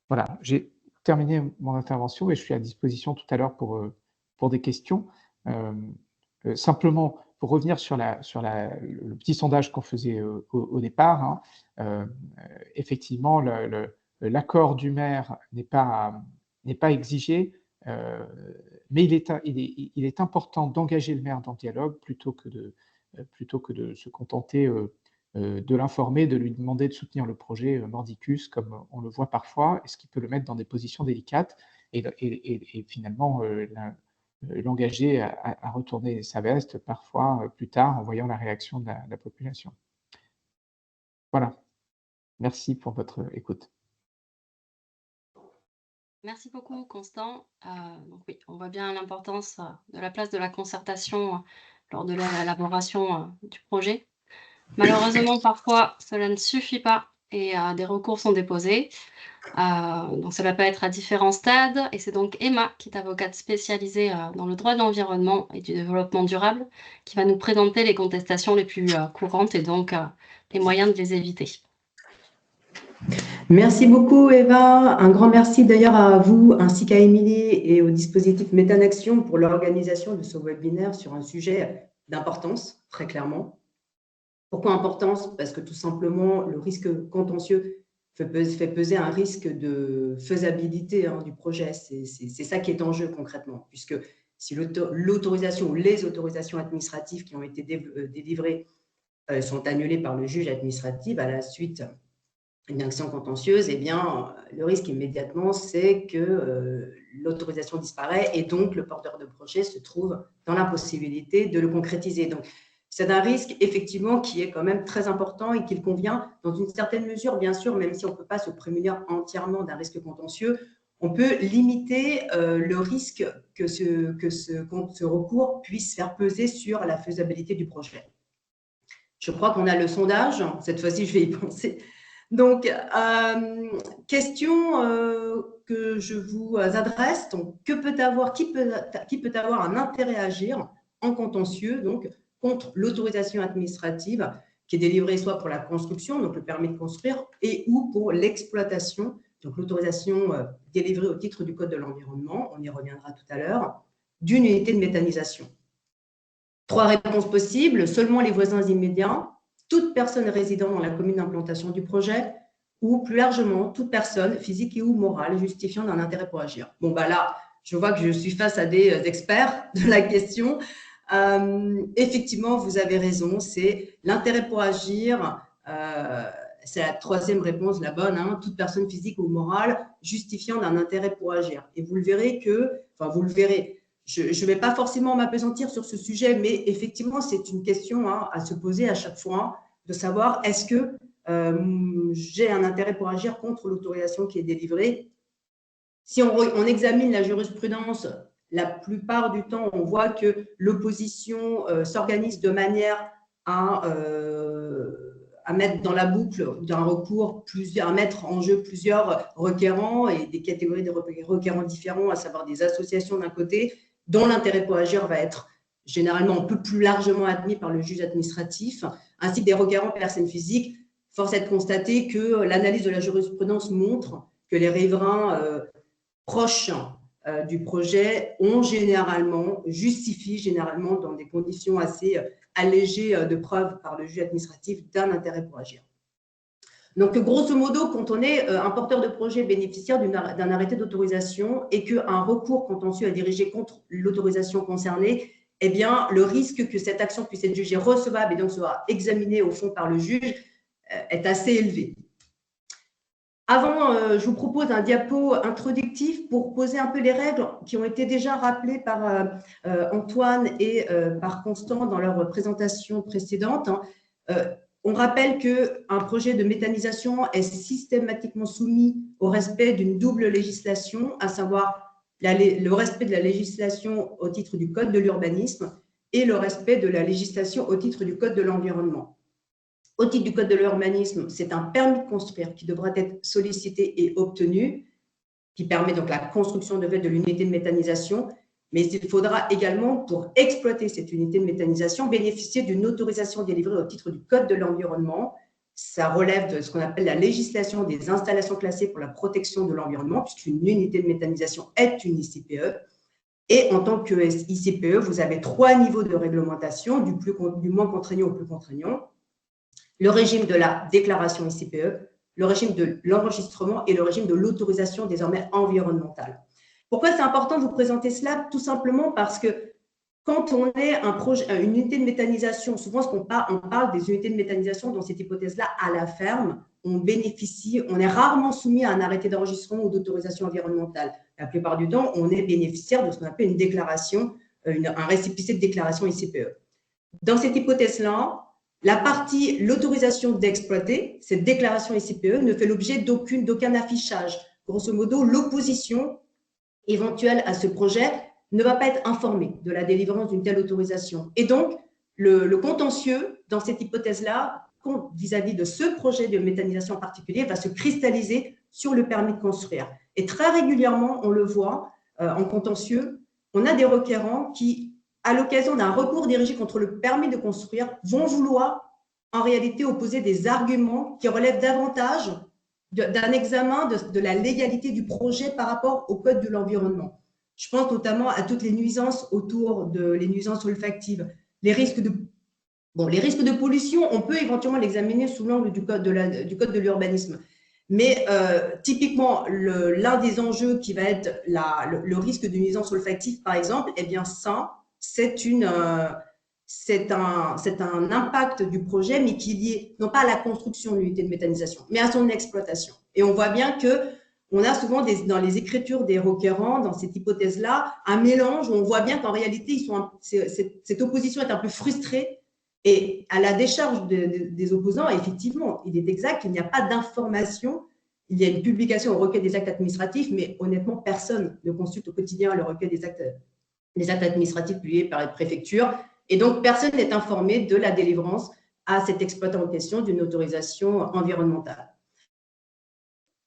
Speaker 3: Voilà, j'ai terminé mon intervention et je suis à disposition tout à l'heure pour des questions. Simplement, pour revenir sur le petit sondage qu'on faisait au départ, hein, effectivement, l'accord du maire n'est pas exigé, mais il est important d'engager le maire dans le dialogue plutôt que de se contenter de l'informer, de lui demander de soutenir le projet mordicus, comme on le voit parfois, et ce qui peut le mettre dans des positions délicates, et finalement l'engager à retourner sa veste parfois plus tard en voyant la réaction de la population. Voilà, merci pour votre écoute.
Speaker 1: Merci beaucoup, Constant. Donc oui, on voit bien l'importance de la place de la concertation lors de l'élaboration du projet. Malheureusement, parfois, cela ne suffit pas et des recours sont déposés. Donc cela peut être à différents stades et c'est donc Emma, qui est avocate spécialisée, dans le droit de l'environnement et du développement durable, qui va nous présenter les contestations les plus, courantes et donc, les moyens de les éviter.
Speaker 4: Merci beaucoup Eva, un grand merci d'ailleurs à vous ainsi qu'à Émilie et au dispositif Méthanaction pour l'organisation de ce webinaire sur un sujet d'importance, très clairement. Pourquoi importance? Parce que tout simplement le risque contentieux fait peser un risque de faisabilité du projet, c'est ça qui est en jeu concrètement, puisque si l'autorisation ou les autorisations administratives qui ont été délivrées sont annulées par le juge administratif à la suite une action contentieuse, eh bien, le risque immédiatement, c'est que l'autorisation disparaît et donc le porteur de projet se trouve dans l'impossibilité de le concrétiser. Donc, c'est un risque, effectivement, qui est quand même très important et qu'il convient, dans une certaine mesure, bien sûr, même si on ne peut pas se prémunir entièrement d'un risque contentieux, on peut limiter le risque que ce recours puisse faire peser sur la faisabilité du projet. Je crois qu'on a le sondage. Cette fois-ci, je vais y penser. Donc, question que je vous adresse. Donc, qui peut avoir un intérêt à agir en contentieux, donc contre l'autorisation administrative qui est délivrée soit pour la construction, donc le permis de construire, et ou pour l'exploitation, donc l'autorisation délivrée au titre du Code de l'environnement, on y reviendra tout à l'heure, d'une unité de méthanisation. 3 réponses possibles: seulement les voisins immédiats, toute personne résidant dans la commune d'implantation du projet, ou plus largement, toute personne physique et ou morale justifiant d'un intérêt pour agir. Bon, bah là, je vois que je suis face à des experts de la question. Effectivement, vous avez raison, c'est l'intérêt pour agir, c'est la 3e réponse, la bonne, toute personne physique ou morale justifiant d'un intérêt pour agir. Et vous le verrez je ne vais pas forcément m'appesantir sur ce sujet, mais effectivement, c'est une question à se poser à chaque fois, de savoir est-ce que j'ai un intérêt pour agir contre l'autorisation qui est délivrée. Si on examine la jurisprudence, la plupart du temps, on voit que l'opposition s'organise de manière à mettre dans la boucle d'un recours, à mettre en jeu plusieurs requérants et des catégories de requérants différents, à savoir des associations d'un côté, dont l'intérêt pour agir va être généralement un peu plus largement admis par le juge administratif, ainsi que des requérants personnes physiques. Force est de constater que l'analyse de la jurisprudence montre que les riverains proches du projet justifient généralement dans des conditions assez allégées de preuve par le juge administratif d'un intérêt pour agir. Donc, grosso modo, quand on est un porteur de projet bénéficiaire d'un arrêté d'autorisation et qu'un recours contentieux est dirigé contre l'autorisation concernée, eh bien, le risque que cette action puisse être jugée recevable et donc soit examinée au fond par le juge est assez élevé. Avant, je vous propose un diapo introductif pour poser un peu les règles qui ont été déjà rappelées par Antoine et par Constant dans leur présentation précédente. On rappelle qu'un projet de méthanisation est systématiquement soumis au respect d'une double législation, à savoir le respect de la législation au titre du Code de l'urbanisme et le respect de la législation au titre du Code de l'environnement. Au titre du Code de l'urbanisme, c'est un permis de construire qui devra être sollicité et obtenu, qui permet donc la construction de l'unité de méthanisation, mais il faudra également, pour exploiter cette unité de méthanisation, bénéficier d'une autorisation délivrée au titre du Code de l'environnement. Ça relève de ce qu'on appelle la législation des installations classées pour la protection de l'environnement, puisqu'une unité de méthanisation est une ICPE. Et en tant que ICPE, vous avez 3 niveaux de réglementation, du moins contraignant au plus contraignant. Le régime de la déclaration ICPE, le régime de l'enregistrement et le régime de l'autorisation désormais environnementale. Pourquoi c'est important de vous présenter cela? Tout simplement parce que quand on est une unité de méthanisation, souvent on parle des unités de méthanisation dans cette hypothèse-là à la ferme, on est rarement soumis à un arrêté d'enregistrement ou d'autorisation environnementale. La plupart du temps, on est bénéficiaire de ce qu'on appelle une déclaration, un récépissé de déclaration ICPE. Dans cette hypothèse-là, l'autorisation d'exploiter, cette déclaration ICPE, ne fait l'objet d'aucun affichage. Grosso modo, l'opposition éventuelle à ce projet ne va pas être informée de la délivrance d'une telle autorisation. Et donc, le contentieux, dans cette hypothèse-là, compte vis-à-vis de ce projet de méthanisation en particulier va se cristalliser sur le permis de construire. Et très régulièrement, on le voit en contentieux, on a des requérants qui, à l'occasion d'un recours dirigé contre le permis de construire, vont vouloir en réalité opposer des arguments qui relèvent davantage d'un examen de la légalité du projet par rapport au code de l'environnement. Je pense notamment à toutes les nuisances autour les nuisances olfactives, les risques de pollution, on peut éventuellement l'examiner sous l'angle du code de l'urbanisme. Mais typiquement, l'un des enjeux qui va être le risque de nuisance olfactive, par exemple, eh bien ça, c'est un impact du projet, mais qui est lié non pas à la construction de l'unité de méthanisation, mais à son exploitation. Et on voit bien qu'on a souvent dans les écritures des requérants, dans cette hypothèse-là, un mélange où on voit bien qu'en réalité, cette opposition est un peu frustrée. Et à la décharge des opposants, effectivement, il est exact qu'il n'y a pas d'information. Il y a une publication au recueil des actes administratifs, mais honnêtement, personne ne consulte au quotidien le recueil des actes administratifs publiés par les préfectures. Et donc, personne n'est informé de la délivrance à cet exploitant en question d'une autorisation environnementale.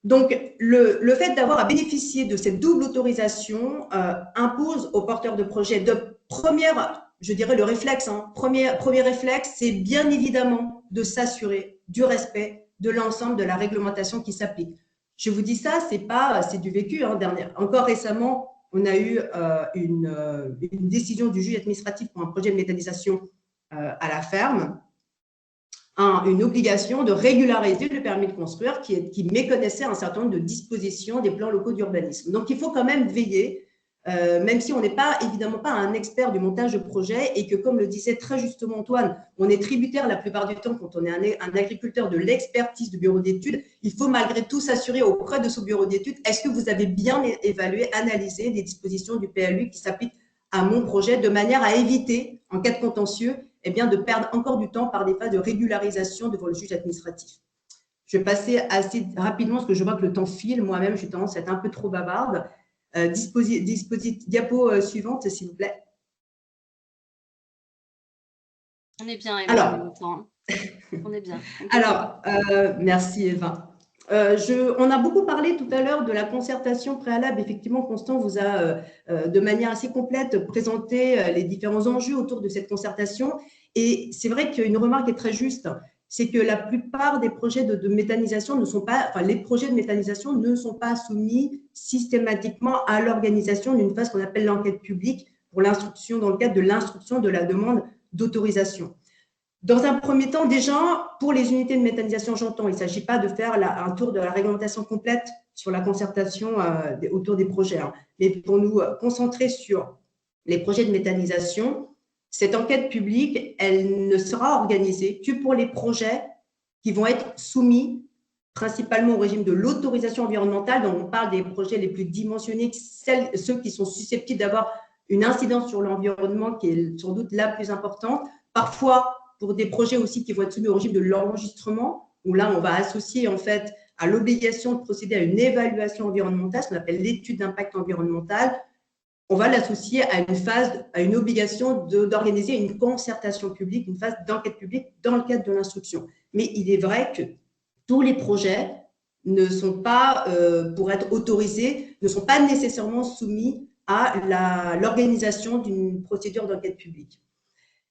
Speaker 4: Donc, le fait d'avoir à bénéficier de cette double autorisation impose aux porteurs de projet le réflexe, premier réflexe, c'est bien évidemment de s'assurer du respect de l'ensemble de la réglementation qui s'applique. Je vous dis ça, c'est du vécu. Encore récemment, on a eu une décision du juge administratif pour un projet de méthanisation à la ferme, une obligation de régulariser le permis de construire qui méconnaissait un certain nombre de dispositions des plans locaux d'urbanisme. Donc, il faut quand même veiller, même si on n'est pas évidemment pas un expert du montage de projet et que, comme le disait très justement Antoine, on est tributaire la plupart du temps quand on est un agriculteur de l'expertise du bureau d'études, il faut malgré tout s'assurer auprès de ce bureau d'études, est-ce que vous avez bien évalué, analysé les dispositions du PLU qui s'appliquent à mon projet de manière à éviter, en cas de contentieux, eh bien, de perdre encore du temps par des phases de régularisation devant le juge administratif. Je vais passer assez rapidement parce que je vois que le temps file. Moi-même, j'ai tendance à être un peu trop bavarde. Diapo suivante, s'il vous plaît.
Speaker 1: On est bien, Eva,
Speaker 4: alors,
Speaker 1: en même temps. On est bien.
Speaker 4: Alors, merci Eva. On a beaucoup parlé tout à l'heure de la concertation préalable. Effectivement, Constant vous a, de manière assez complète, présenté les différents enjeux autour de cette concertation. Et c'est vrai qu'une remarque est très juste, c'est que la plupart des projets de méthanisation les projets de méthanisation ne sont pas soumis systématiquement à l'organisation d'une phase qu'on appelle l'enquête publique pour l'instruction, dans le cadre de l'instruction de la demande d'autorisation. Dans un premier temps, déjà, pour les unités de méthanisation, j'entends, il ne s'agit pas de faire un tour de la réglementation complète sur la concertation autour des projets, mais pour nous concentrer sur les projets de méthanisation, cette enquête publique, elle ne sera organisée que pour les projets qui vont être soumis principalement au régime de l'autorisation environnementale. Donc, on parle des projets les plus dimensionnés, ceux qui sont susceptibles d'avoir une incidence sur l'environnement qui est sans doute la plus importante. Parfois, pour des projets aussi qui vont être soumis au régime de l'enregistrement, où là, on va associer en fait à l'obligation de procéder à une évaluation environnementale, ce qu'on appelle l'étude d'impact environnemental. On va l'associer à une obligation d'organiser une concertation publique, une phase d'enquête publique dans le cadre de l'instruction. Mais il est vrai que tous les projets ne sont pas, pour être autorisés, ne sont pas nécessairement soumis à l'organisation d'une procédure d'enquête publique.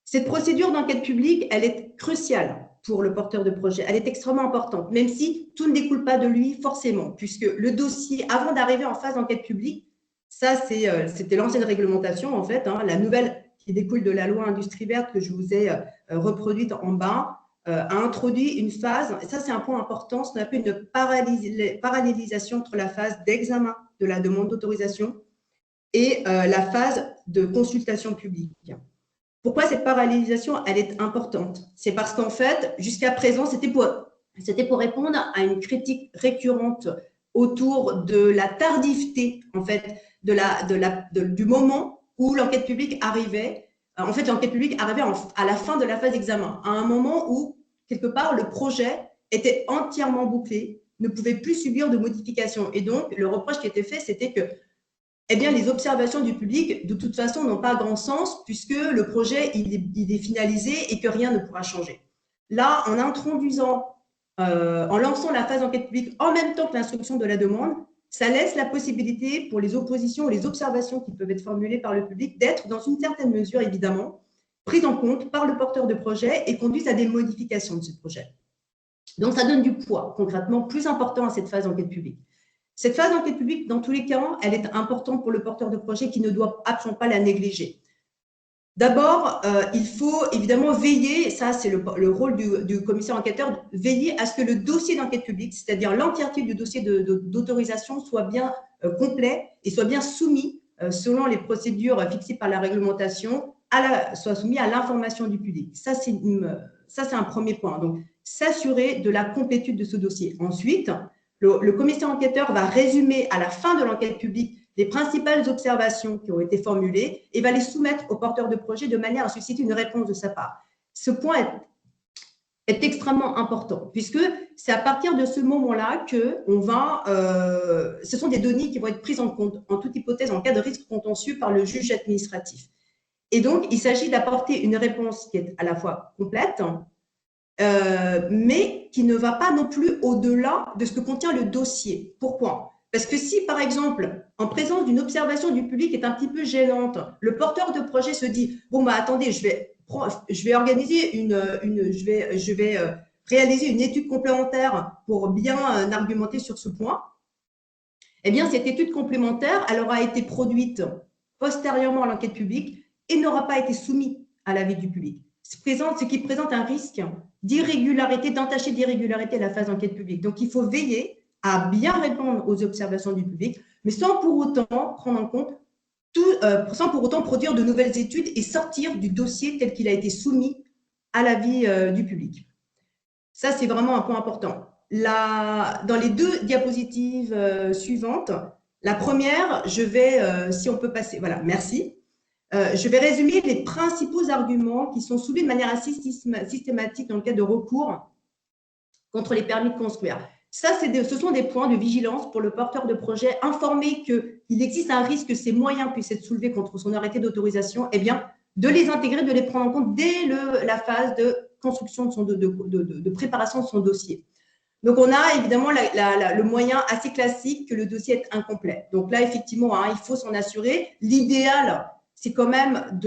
Speaker 4: Cette procédure d'enquête publique, elle est cruciale pour le porteur de projet. Elle est extrêmement importante, même si tout ne découle pas de lui forcément, puisque le dossier, avant d'arriver en phase d'enquête publique, ça, c'était l'ancienne réglementation, en fait, la nouvelle qui découle de la loi Industrie verte que je vous ai reproduite en bas, a introduit une phase, et ça, c'est un point important, ce qu'on appelle une parallélisation entre la phase d'examen de la demande d'autorisation et la phase de consultation publique. Pourquoi cette parallélisation, elle est importante? C'est parce qu'en fait, jusqu'à présent, c'était pour répondre à une critique récurrente autour de la tardivité, en fait, du moment où l'enquête publique arrivait. En fait, l'enquête publique arrivait à la fin de la phase d'examen, à un moment où, quelque part, le projet était entièrement bouclé, ne pouvait plus subir de modifications. Et donc, le reproche qui était fait, c'était que eh bien, les observations du public, de toute façon, n'ont pas grand sens puisque le projet, il est finalisé et que rien ne pourra changer. là, en introduisant, en lançant la phase d'enquête publique en même temps que l'instruction de la demande, ça laisse la possibilité pour les oppositions ou les observations qui peuvent être formulées par le public d'être, dans une certaine mesure, évidemment, prises en compte par le porteur de projet et conduisent à des modifications de ce projet. Donc, ça donne du poids, concrètement, plus important à cette phase d'enquête publique. Cette phase d'enquête publique, dans tous les cas, elle est importante pour le porteur de projet qui ne doit absolument pas la négliger. D'abord, il faut évidemment veiller, ça c'est le rôle du commissaire enquêteur, veiller à ce que le dossier d'enquête publique, c'est-à-dire l'entièreté du dossier d'autorisation, soit bien complet et soit bien soumis, selon les procédures fixées par la réglementation, soit soumis à l'information du public. Ça, c'est un premier point. Donc, s'assurer de la complétude de ce dossier. Ensuite, le commissaire enquêteur va résumer à la fin de l'enquête publique les principales observations qui ont été formulées et va les soumettre au porteur de projet de manière à susciter une réponse de sa part. Ce point est extrêmement important puisque c'est à partir de ce moment-là que ce sont des données qui vont être prises en compte en toute hypothèse en cas de risque contentieux par le juge administratif. Et donc, il s'agit d'apporter une réponse qui est à la fois complète, mais qui ne va pas non plus au-delà de ce que contient le dossier. Pourquoi ? Parce que si, par exemple, en présence d'une observation du public est un petit peu gênante, le porteur de projet se dit « Bon, bah, attendez, je vais organiser je vais réaliser une étude complémentaire pour bien argumenter sur ce point. » Eh bien, cette étude complémentaire, elle aura été produite postérieurement à l'enquête publique et n'aura pas été soumise à l'avis du public. Ce qui présente un risque d'irrégularité, d'entacher d'irrégularité à la phase d'enquête publique. Donc, il faut veiller à bien répondre aux observations du public, mais sans pour autant prendre en compte sans pour autant produire de nouvelles études et sortir du dossier tel qu'il a été soumis à l'avis du public. Ça, c'est vraiment un point important. Dans les deux diapositives suivantes, la première, si on peut passer, voilà, merci. Je vais résumer les principaux arguments qui sont soulevés de manière assez systématique dans le cas de recours contre les permis de construire. Ça, ce sont des points de vigilance pour le porteur de projet, informé qu'il existe un risque que ces moyens puissent être soulevés contre son arrêté d'autorisation, eh bien, de les intégrer, de les prendre en compte dès la phase de construction de préparation de son dossier. Donc, on a évidemment le moyen assez classique que le dossier est incomplet. Donc là, effectivement, il faut s'en assurer. L'idéal, c'est quand même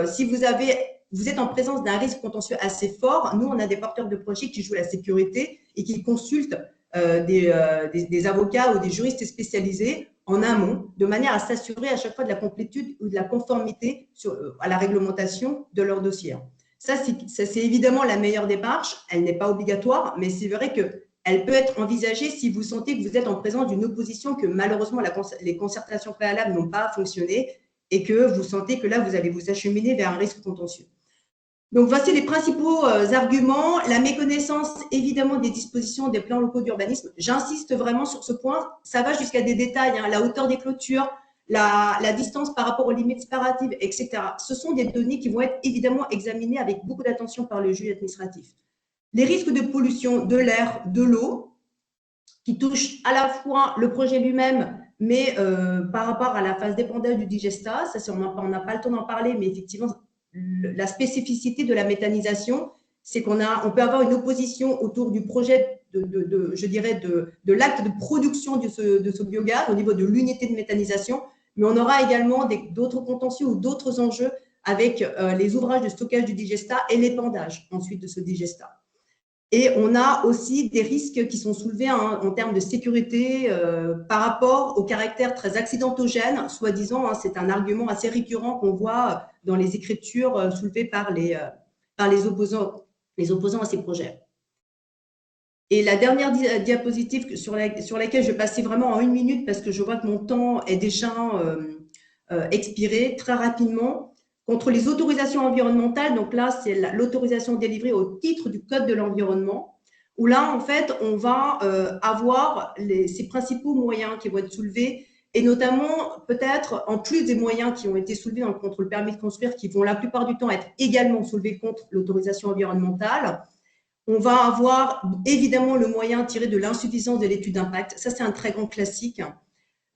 Speaker 4: si vous êtes en présence d'un risque contentieux assez fort, nous, on a des porteurs de projet qui jouent la sécurité et qui consultent des avocats ou des juristes spécialisés en amont, de manière à s'assurer à chaque fois de la complétude ou de la conformité à la réglementation de leur dossier. Ça, c'est évidemment la meilleure démarche. Elle n'est pas obligatoire, mais c'est vrai qu'elle peut être envisagée si vous sentez que vous êtes en présence d'une opposition, que malheureusement, les concertations préalables n'ont pas fonctionné et que vous sentez que là, vous allez vous acheminer vers un risque contentieux. Donc, voici les principaux arguments. La méconnaissance, évidemment, des dispositions des plans locaux d'urbanisme. J'insiste vraiment sur ce point. Ça va jusqu'à des détails, la hauteur des clôtures, la distance par rapport aux limites séparatives, etc. Ce sont des données qui vont être évidemment examinées avec beaucoup d'attention par le juge administratif. Les risques de pollution de l'air, de l'eau, qui touchent à la fois le projet lui-même, mais par rapport à la phase d'épandage du digestat, ça, on n'a pas le temps d'en parler, mais effectivement, la spécificité de la méthanisation, c'est qu'on peut avoir une opposition autour du projet, je dirais, de l'acte de production de ce biogaz au niveau de l'unité de méthanisation, mais on aura également d'autres contentieux ou d'autres enjeux avec les ouvrages de stockage du digestat et l'épandage ensuite de ce digestat. Et on a aussi des risques qui sont soulevés en termes de sécurité par rapport au caractère très accidentogène, soi-disant, c'est un argument assez récurrent qu'on voit dans les écritures soulevées par les opposants à ces projets. Et la dernière diapositive sur laquelle je vais passer vraiment en 1 minute parce que je vois que mon temps est déjà expiré très rapidement. Contre les autorisations environnementales, donc là, c'est l'autorisation délivrée au titre du Code de l'environnement, où là, en fait, on va avoir ces principaux moyens qui vont être soulevés, et notamment, peut-être, en plus des moyens qui ont été soulevés contre le permis de construire, qui vont la plupart du temps être également soulevés contre l'autorisation environnementale, on va avoir évidemment le moyen tiré de l'insuffisance de l'étude d'impact. Ça, c'est un très grand classique.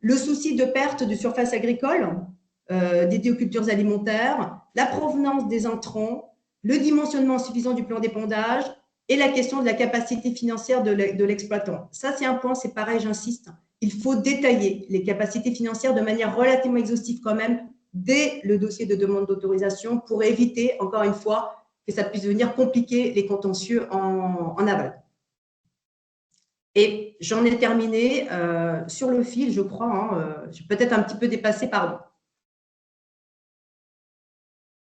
Speaker 4: Le souci de perte de surface agricole, dédié aux cultures alimentaires, la provenance des intrants, le dimensionnement insuffisant du plan d'épandage, et la question de la capacité financière de l'exploitant. Ça, c'est un point, c'est pareil, j'insiste. Il faut détailler les capacités financières de manière relativement exhaustive quand même dès le dossier de demande d'autorisation pour éviter, encore une fois, que ça puisse venir compliquer les contentieux en aval. Et j'en ai terminé sur le fil, je crois. J'ai peut-être un petit peu dépassé, pardon.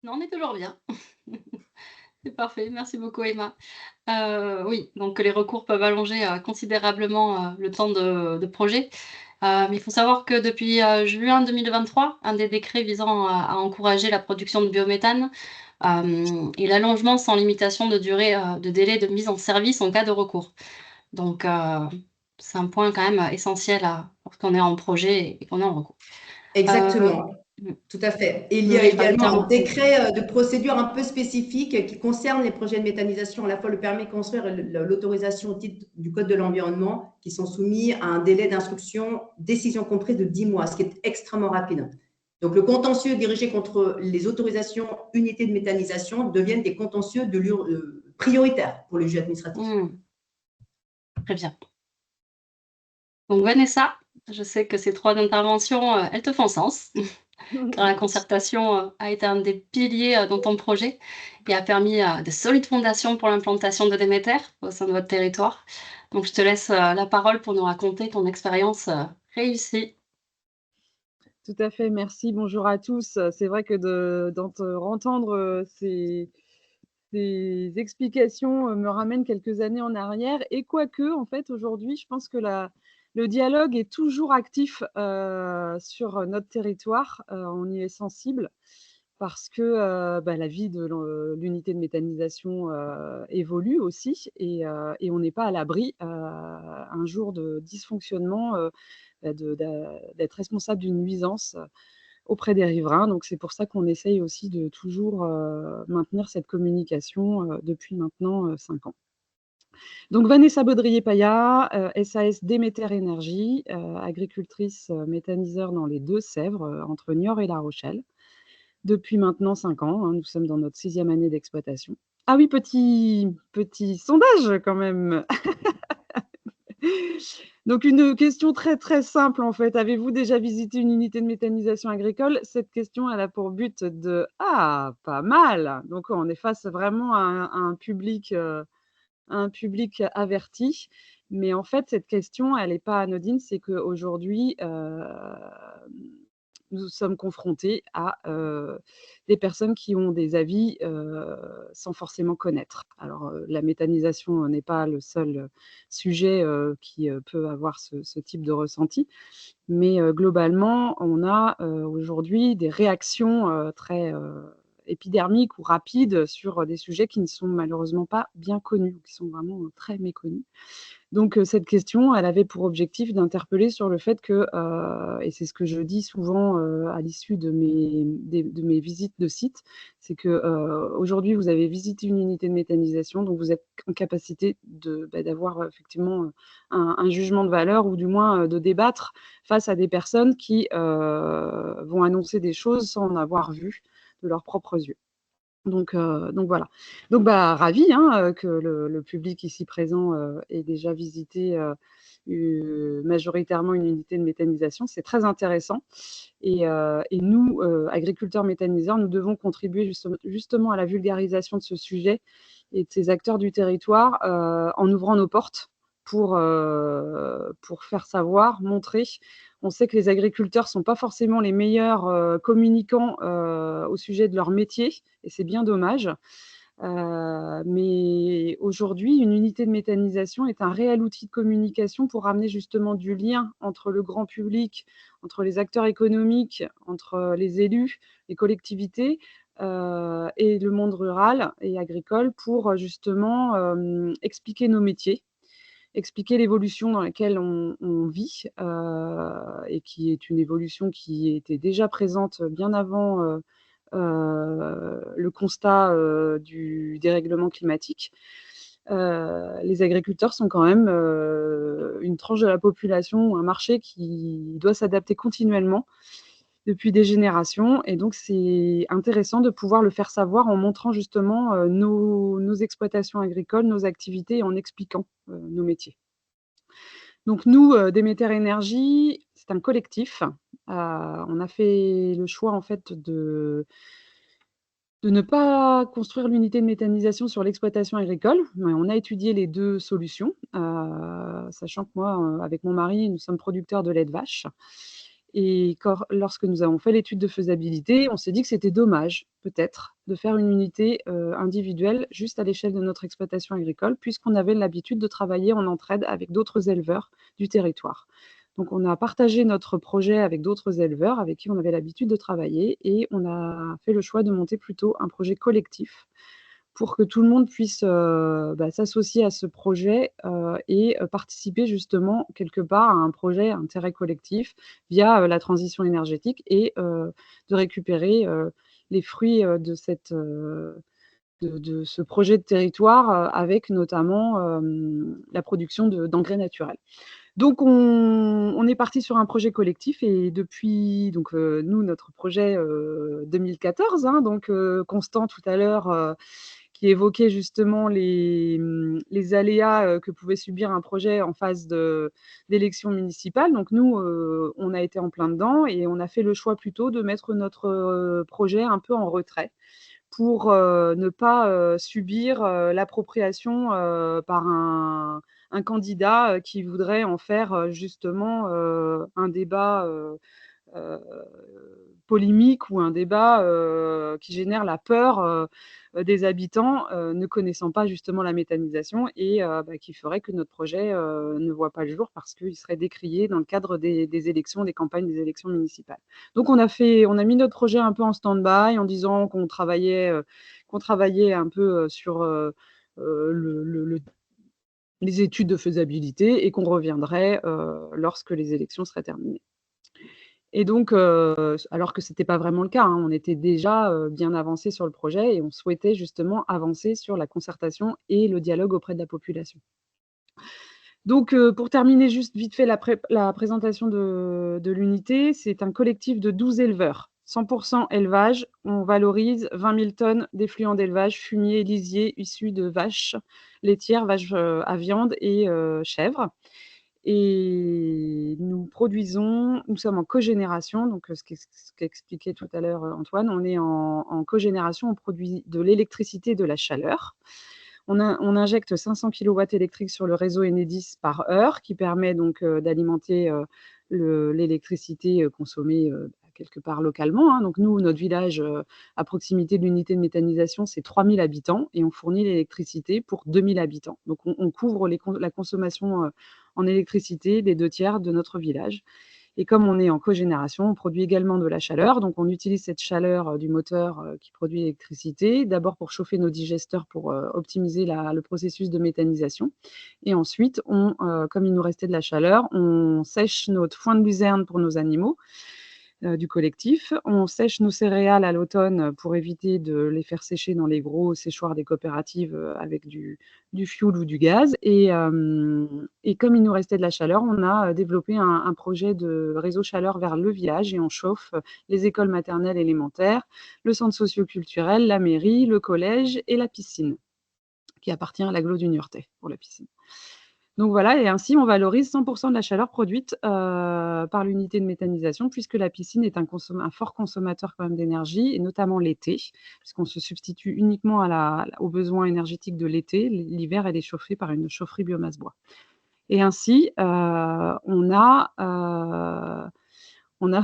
Speaker 1: Non, on est toujours bien. C'est parfait, merci beaucoup Emma. Oui, donc les recours peuvent allonger considérablement le temps de projet. Mais il faut savoir que depuis juin 2023, un des décrets visant à encourager la production de biométhane et l'allongement sans limitation de durée de délai de mise en service en cas de recours. Donc, c'est un point quand même essentiel lorsqu'on est en projet et qu'on est en recours.
Speaker 4: Exactement,
Speaker 1: Mm.
Speaker 4: tout à fait. Et il y
Speaker 1: Oui,
Speaker 4: a
Speaker 1: il fallait
Speaker 4: également un
Speaker 1: terminer.
Speaker 4: décret de procédure un peu spécifique qui concerne les projets de méthanisation, à la fois le permis de construire et l'autorisation au titre du Code de l'environnement, qui sont soumis à un délai d'instruction, décision comprise de 10 mois, ce qui est extrêmement rapide. Donc, le contentieux dirigé contre les autorisations unités de méthanisation deviennent des contentieux prioritaires pour le juge administratif.
Speaker 1: Très bien. Donc Vanessa, je sais que ces 3 interventions, elles te font sens, car la concertation a été un des piliers dans ton projet et a permis de solides fondations pour l'implantation de Déméter au sein de votre territoire. Donc je te laisse la parole pour nous raconter ton expérience réussie.
Speaker 5: Tout à fait, merci. Bonjour à tous. C'est vrai que d'entendre ces explications me ramène quelques années en arrière. Et quoique, en fait, aujourd'hui, je pense que le dialogue est toujours actif sur notre territoire. On y est sensible parce que la vie de l'unité de méthanisation évolue aussi et on n'est pas à l'abri un jour de dysfonctionnement, d'être responsable d'une nuisance auprès des riverains. Donc, c'est pour ça qu'on essaye aussi de toujours maintenir cette communication depuis maintenant 5 ans. Donc, Vanessa Baudrier-Paya, SAS Déméter Énergie, agricultrice méthaniseur dans les Deux-Sèvres, entre Niort et La Rochelle. Depuis maintenant 5 ans, nous sommes dans notre 6e année d'exploitation. Ah oui, petit sondage quand même. Donc, une question très, très simple, en fait. Avez-vous déjà visité une unité de méthanisation agricole? Cette question, elle a pour but de « Ah, pas mal !» Donc, on est face vraiment à un public averti. Mais en fait, cette question, elle n'est pas anodine. C'est qu'aujourd'hui, nous sommes confrontés à des personnes qui ont des avis sans forcément connaître. Alors, la méthanisation n'est pas le seul sujet qui peut avoir ce type de ressenti, mais globalement, on a aujourd'hui des réactions très épidermiques ou rapides sur des sujets qui ne sont malheureusement pas bien connus, qui sont vraiment très méconnus. Donc, cette question, elle avait pour objectif d'interpeller sur le fait que, et c'est ce que je dis souvent à l'issue de mes visites de site, c'est que aujourd'hui, vous avez visité une unité de méthanisation, donc vous êtes en capacité d'avoir effectivement un jugement de valeur ou du moins de débattre face à des personnes qui vont annoncer des choses sans en avoir vu de leurs propres yeux. Donc voilà. Donc ravi que le public ici présent ait déjà visité majoritairement une unité de méthanisation. C'est très intéressant. Et nous, agriculteurs méthaniseurs, nous devons contribuer justement à la vulgarisation de ce sujet et de ces acteurs du territoire en ouvrant nos portes pour faire savoir, montrer. On sait que les agriculteurs ne sont pas forcément les meilleurs communicants au sujet de leur métier, et c'est bien dommage. Mais aujourd'hui, une unité de méthanisation est un réel outil de communication pour amener justement du lien entre le grand public, entre les acteurs économiques, entre les élus, les collectivités et le monde rural et agricole pour justement expliquer nos métiers, expliquer l'évolution dans laquelle on vit et qui est une évolution qui était déjà présente bien avant le constat du dérèglement climatique. Les agriculteurs sont quand même une tranche de la population, un marché qui doit s'adapter continuellement depuis des générations. Et donc, c'est intéressant de pouvoir le faire savoir en montrant justement nos exploitations agricoles, nos activités et en expliquant nos métiers. Donc nous, Demeter Énergie, c'est un collectif. On a fait le choix en fait de ne pas construire l'unité de méthanisation sur l'exploitation agricole, mais on a étudié les 2 solutions, sachant que moi, avec mon mari, nous sommes producteurs de lait de vache et lorsque nous avons fait l'étude de faisabilité, on s'est dit que c'était dommage, peut-être, de faire une unité, individuelle juste à l'échelle de notre exploitation agricole, puisqu'on avait l'habitude de travailler en entraide avec d'autres éleveurs du territoire. Donc on a partagé notre projet avec d'autres éleveurs avec qui on avait l'habitude de travailler et on a fait le choix de monter plutôt un projet collectif pour que tout le monde puisse, s'associer à ce projet, et participer justement quelque part à un projet à intérêt collectif via, la transition énergétique et de récupérer, les fruits, de ce projet de territoire, avec notamment, la production d'engrais naturels. Donc on est parti sur un projet collectif et depuis donc nous, notre projet, 2014, hein, donc Constant tout à l'heure, qui évoquait justement les aléas, que pouvait subir un projet en phase d'élection municipale. Donc nous, on a été en plein dedans et on a fait le choix plutôt de mettre notre, projet un peu en retrait pour, ne pas, subir, l'appropriation, par un candidat, qui voudrait en faire, justement, un débat, heu, polémique ou un débat, qui génère la peur, des habitants, ne connaissant pas justement la méthanisation et qui ferait que notre projet, ne voit pas le jour parce qu'il serait décrié dans le cadre des élections, des campagnes des élections municipales. Donc on a mis notre projet un peu en stand-by en disant qu'on travaillait un peu, sur, le les études de faisabilité et qu'on reviendrait, lorsque les élections seraient terminées. Et donc, alors que c'était pas vraiment le cas, hein, on était déjà, bien avancés sur le projet et on souhaitait justement avancer sur la concertation et le dialogue auprès de la population. Donc, pour terminer juste vite fait la présentation de l'unité, c'est un collectif de 12 éleveurs, 100 élevage. On valorise 20 000 tonnes d'effluents d'élevage, fumier, lisier issus de vaches laitières, vaches, à viande et chèvres. Et nous sommes en cogénération, donc ce qu'expliquait tout à l'heure, Antoine. On est en cogénération, on produit de l'électricité et de la chaleur. On injecte 500 kilowatts électriques sur le réseau Enedis par heure, qui permet donc, d'alimenter, l'électricité, consommée, quelque part localement, hein. Donc nous, notre village, à proximité de l'unité de méthanisation, c'est 3 000 habitants et on fournit l'électricité pour 2 000 habitants. Donc on couvre la consommation, en électricité des 2 tiers de notre village. Et comme on est en cogénération, on produit également de la chaleur. Donc on utilise cette chaleur, du moteur, qui produit l'électricité, d'abord pour chauffer nos digesteurs pour, optimiser le processus de méthanisation. Et ensuite, comme il nous restait de la chaleur, on sèche notre foin de luzerne pour nos animaux, du collectif. On sèche nos céréales à l'automne pour éviter de les faire sécher dans les gros séchoirs des coopératives, avec du fioul ou du gaz et comme il nous restait de la chaleur, on a, développé un projet de réseau chaleur vers le village et on chauffe, les écoles maternelles élémentaires, le centre socio-culturel, la mairie, le collège et la piscine, qui appartient à l'agglo du Niortais pour la piscine. Donc voilà et ainsi on valorise 100 de la chaleur produite, par l'unité de méthanisation puisque la piscine est un fort consommateur quand même d'énergie et notamment l'été, puisqu'on se substitue uniquement aux besoins énergétiques de l'été. L'hiver, elle est chauffée par une chaufferie biomasse bois et ainsi, on a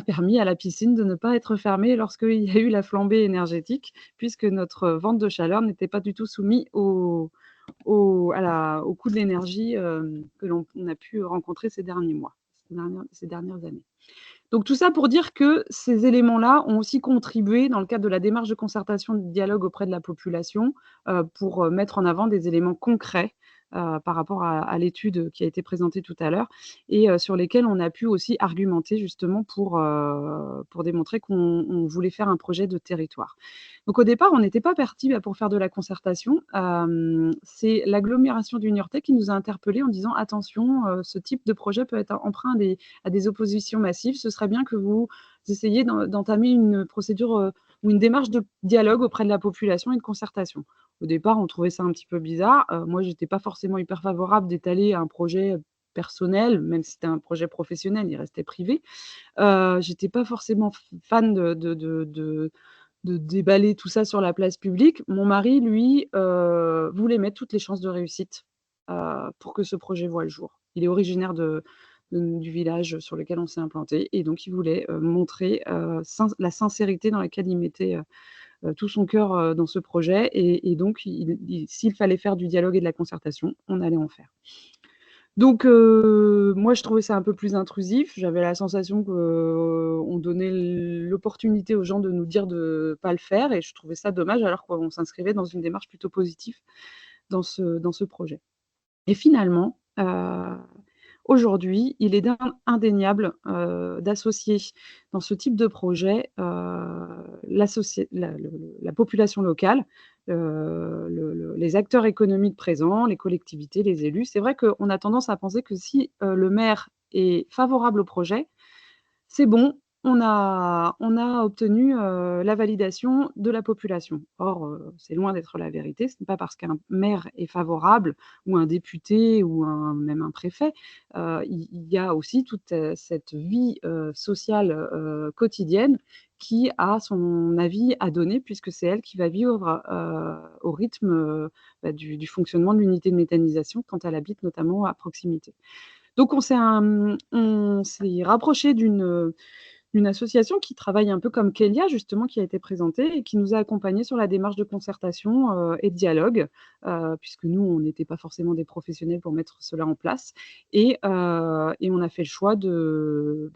Speaker 5: permis à la piscine de ne pas être fermée lorsqu'il y a eu la flambée énergétique puisque notre vente de chaleur n'était pas du tout soumis au coût de l'énergie, que l'on a pu rencontrer ces derniers mois, ces dernières années. Donc tout ça pour dire que ces éléments-là ont aussi contribué dans le cadre de la démarche de concertation de dialogue auprès de la population, pour, mettre en avant des éléments concrets, par rapport à l'étude qui a été présentée tout à l'heure et sur lesquelles on a pu aussi argumenter justement pour démontrer qu'on voulait faire un projet de territoire. Donc au départ, on n'était pas parti, pour faire de la concertation. C'est l'agglomération du Niortais qui nous a interpellés en disant: «Attention, ce type de projet peut être emprunt à des oppositions massives. Ce serait bien que vous essayiez d'entamer une procédure, ou une démarche de dialogue auprès de la population et de concertation». Au départ, on trouvait ça un petit peu bizarre. Moi, j'étais pas forcément hyper favorable d'étaler un projet personnel, même si c'était un projet professionnel, il restait privé. J'étais pas forcément fan de déballer tout ça sur la place publique. Mon mari, lui, voulait mettre toutes les chances de réussite, pour que ce projet voie le jour. Il est originaire du village sur lequel on s'est implanté et donc il voulait, montrer, la sincérité dans laquelle il mettait, tout son cœur, dans ce projet et donc s'il fallait faire du dialogue et de la concertation, on allait en faire. Donc moi, je trouvais ça un peu plus intrusif. J'avais la sensation qu'on donnait l'opportunité aux gens de nous dire de pas le faire et je trouvais ça dommage alors qu'on s'inscrivait dans une démarche plutôt positive dans ce projet. Et finalement, aujourd'hui, il est indéniable, d'associer dans ce type de projet, la population locale, les acteurs économiques présents, les collectivités, les élus. C'est vrai qu'on a tendance à penser que si, le maire est favorable au projet, c'est bon, on a obtenu, la validation de la population. Or, c'est loin d'être la vérité. Ce n'est pas parce qu'un maire est favorable ou un député ou même un préfet, il y a aussi toute, cette vie, sociale, quotidienne qui a son avis à donner puisque c'est elle qui va vivre, au rythme, du fonctionnement de l'unité de méthanisation quand elle habite notamment à proximité. Donc on s'est rapproché d'une association qui travaille un peu comme Kélia justement, qui a été présentée et qui nous a accompagnés sur la démarche de concertation, et de dialogue, puisque nous, on n'était pas forcément des professionnels pour mettre cela en place et on a fait le choix de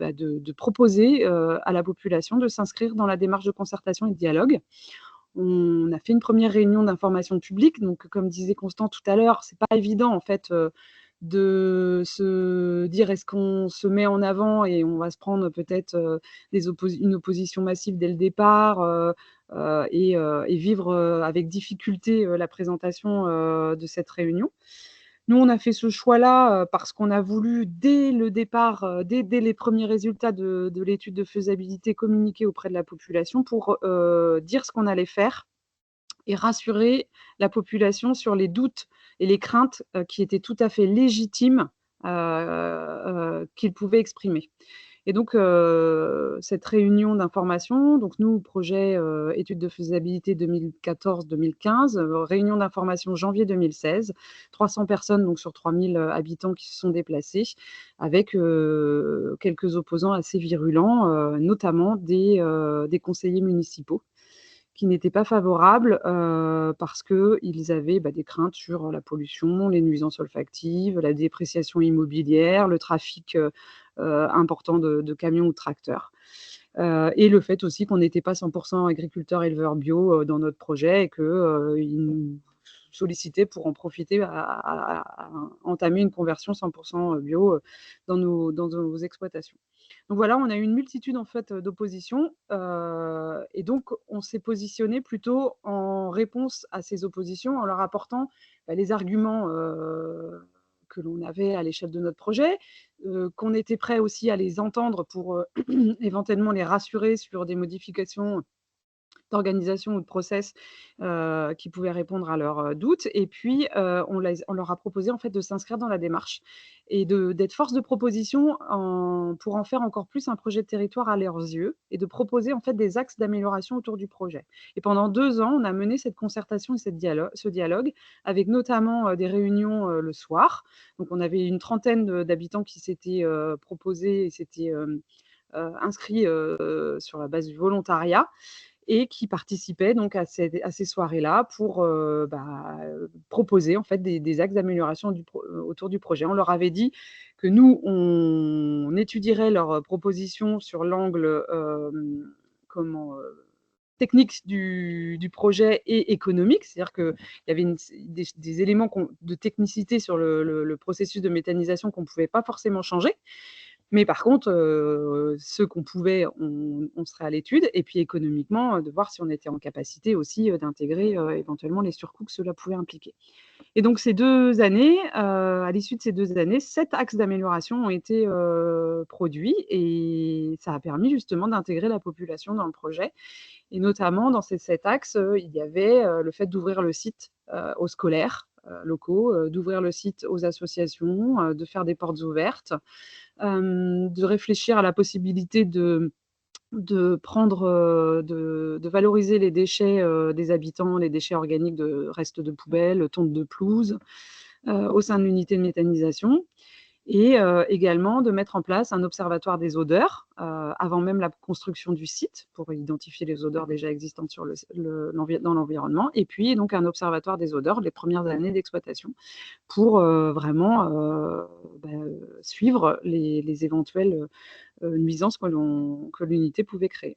Speaker 5: proposer, à la population de s'inscrire dans la démarche de concertation et de dialogue. On a fait une première réunion d'information publique, donc comme disait Constant tout à l'heure, c'est pas évident en fait, de se dire: «Est-ce qu'on se met en avant et on va se prendre peut-être, une opposition massive dès le départ, et vivre, avec difficulté, la présentation, de cette réunion?» Nous, on a fait ce choix-là, parce qu'on a voulu dès le départ, dès les premiers résultats de l'étude de faisabilité, communiquer auprès de la population pour, dire ce qu'on allait faire et rassurer la population sur les doutes et les craintes, qui étaient tout à fait légitimes, qu'ils pouvaient exprimer. Et donc cette réunion d'information, donc nous, projet, étude de faisabilité 2014-2015, réunion d'information janvier 2016, 300 personnes donc sur 3000 habitants qui se sont déplacés avec, quelques opposants assez virulents, notamment des conseillers municipaux qui n'étaient pas favorables, parce qu'ils avaient, des craintes sur la pollution, les nuisances olfactives, la dépréciation immobilière, le trafic, important de camions ou de tracteurs. Et le fait aussi qu'on n'était pas 100 agriculteurs éleveurs bio, dans notre projet et que, ils nous sollicitaient pour en profiter à entamer une conversion 100 bio, dans nos exploitations. Donc voilà, on a eu une multitude en fait, d'oppositions, et donc on s'est positionné plutôt en réponse à ces oppositions en leur apportant, les arguments, que l'on avait à l'échelle de notre projet, qu'on était prêt aussi à les entendre pour, éventuellement les rassurer sur des modifications d'organisation ou de process, qui pouvaient répondre à leurs, doutes et puis, on leur a proposé en fait de s'inscrire dans la démarche et d'être force de proposition pour en faire encore plus un projet de territoire à leurs yeux et de proposer en fait des axes d'amélioration autour du projet. Et pendant 2 ans, on a mené cette concertation et ce dialogue avec notamment, des réunions, le soir. Donc on avait une trentaine d'habitants qui s'étaient, proposés et s'étaient, inscrits, sur la base du volontariat et qui participaient donc à ces soirées-là pour, proposer en fait des axes d'amélioration autour du projet. On leur avait dit que nous, on étudierait leurs propositions sur l'angle, comment, technique du projet et économique, c'est-à-dire qu'il y avait des éléments de technicité sur le processus de méthanisation qu'on ne pouvait pas forcément changer. Mais par contre, ceux qu'on pouvait, on serait à l'étude et puis économiquement, de voir si on était en capacité aussi, d'intégrer, éventuellement les surcoûts que cela pouvait impliquer. Et donc ces 2 années, à l'issue de ces 2 années, 7 axes d'amélioration ont été, produits et ça a permis justement d'intégrer la population dans le projet et notamment dans ces 7 axes, il y avait, le fait d'ouvrir le site, aux scolaires, locaux, d'ouvrir le site aux associations, de faire des portes ouvertes, de réfléchir à la possibilité de prendre, de valoriser les déchets, des habitants, les déchets organiques de restes de poubelles, tontes de pelouse, au sein de l'unité de méthanisation et également de mettre en place un observatoire des odeurs, avant même la construction du site pour identifier les odeurs déjà existantes sur dans l'environnement et puis donc un observatoire des odeurs les premières années d'exploitation pour, vraiment, bah, suivre les éventuelles, nuisances que l'unité pouvait créer.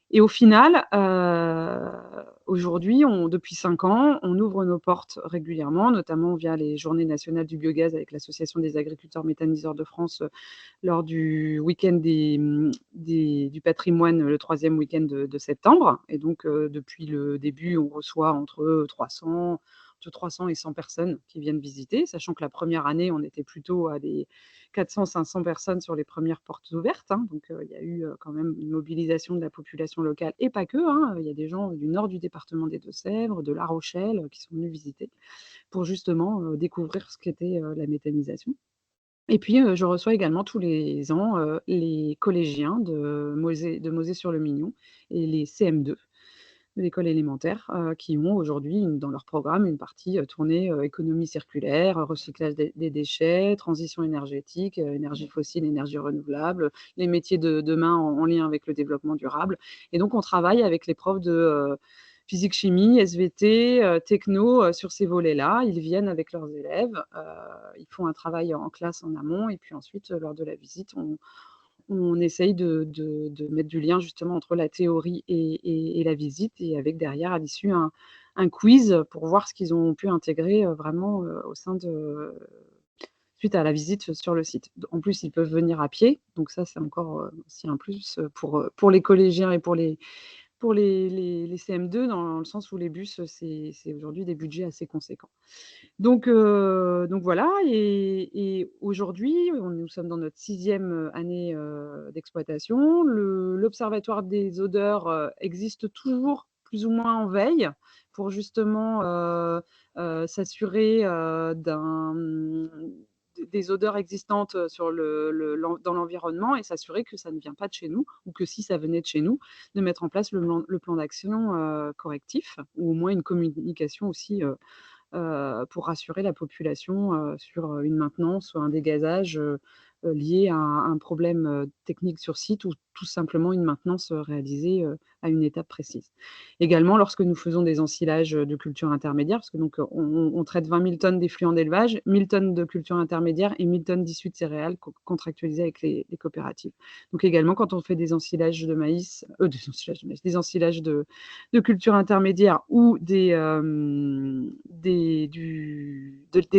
Speaker 5: Et au final, aujourd'hui, depuis 5 ans, on ouvre nos portes régulièrement, notamment via les Journées nationales du biogaz avec l'Association des agriculteurs méthaniseurs de France, lors du week-end du patrimoine, le 3e week-end de septembre. Et donc, depuis le début, on reçoit entre 300 et 100 personnes qui viennent visiter, sachant que la première année, on était plutôt à des 400-500 personnes sur les premières portes ouvertes, hein. Donc, il y a eu quand même une mobilisation de la population locale et pas que, hein. Il y a des gens du nord du département des Deux-Sèvres, de La Rochelle, qui sont venus visiter pour justement découvrir ce qu'était la méthanisation. Et puis, je reçois également tous les ans les collégiens de Mauzé-sur-le-Mignon et les CM2 de l'école élémentaire, qui ont aujourd'hui dans leur programme une partie, tournée, économie circulaire, recyclage des déchets, transition énergétique, énergie fossile, énergie renouvelable, les métiers de demain en lien avec le développement durable et donc on travaille avec les profs de, physique chimie, SVT, techno, sur ces volets-là. Ils viennent avec leurs élèves, ils font un travail en classe en amont et puis ensuite, lors de la visite, on essaye de mettre du lien justement entre la théorie et la visite et avec derrière à l'issue un quiz pour voir ce qu'ils ont pu intégrer, vraiment, au sein de suite à la visite sur le site. En plus, ils peuvent venir à pied, donc ça c'est encore, aussi un plus, pour les collégiens et pour les CM2 dans le sens où les bus, c'est aujourd'hui des budgets assez conséquents. Donc voilà et aujourd'hui, nous sommes dans notre 6e année, d'exploitation. L'observatoire des odeurs, existe toujours plus ou moins en veille pour justement, s'assurer, des odeurs existantes, sur dans l'environnement et s'assurer que ça ne vient pas de chez nous ou que si ça venait de chez nous, de mettre en place le plan d'action, correctif ou au moins une communication aussi, pour rassurer la population, sur, une maintenance ou un dégazage, lié à un problème, technique sur site ou tout simplement une maintenance, réalisée, à une étape précise. Également, lorsque nous faisons des ensilages, de cultures intermédiaires, parce que donc, on traite 20 000 tonnes d'effluents d'élevage, 1 000 tonnes de cultures intermédiaires et 1 000 tonnes d'issues de céréales contractualisées avec les coopératives. Donc également, quand on fait des ensilages de maïs, des ensilages de cultures intermédiaires ou des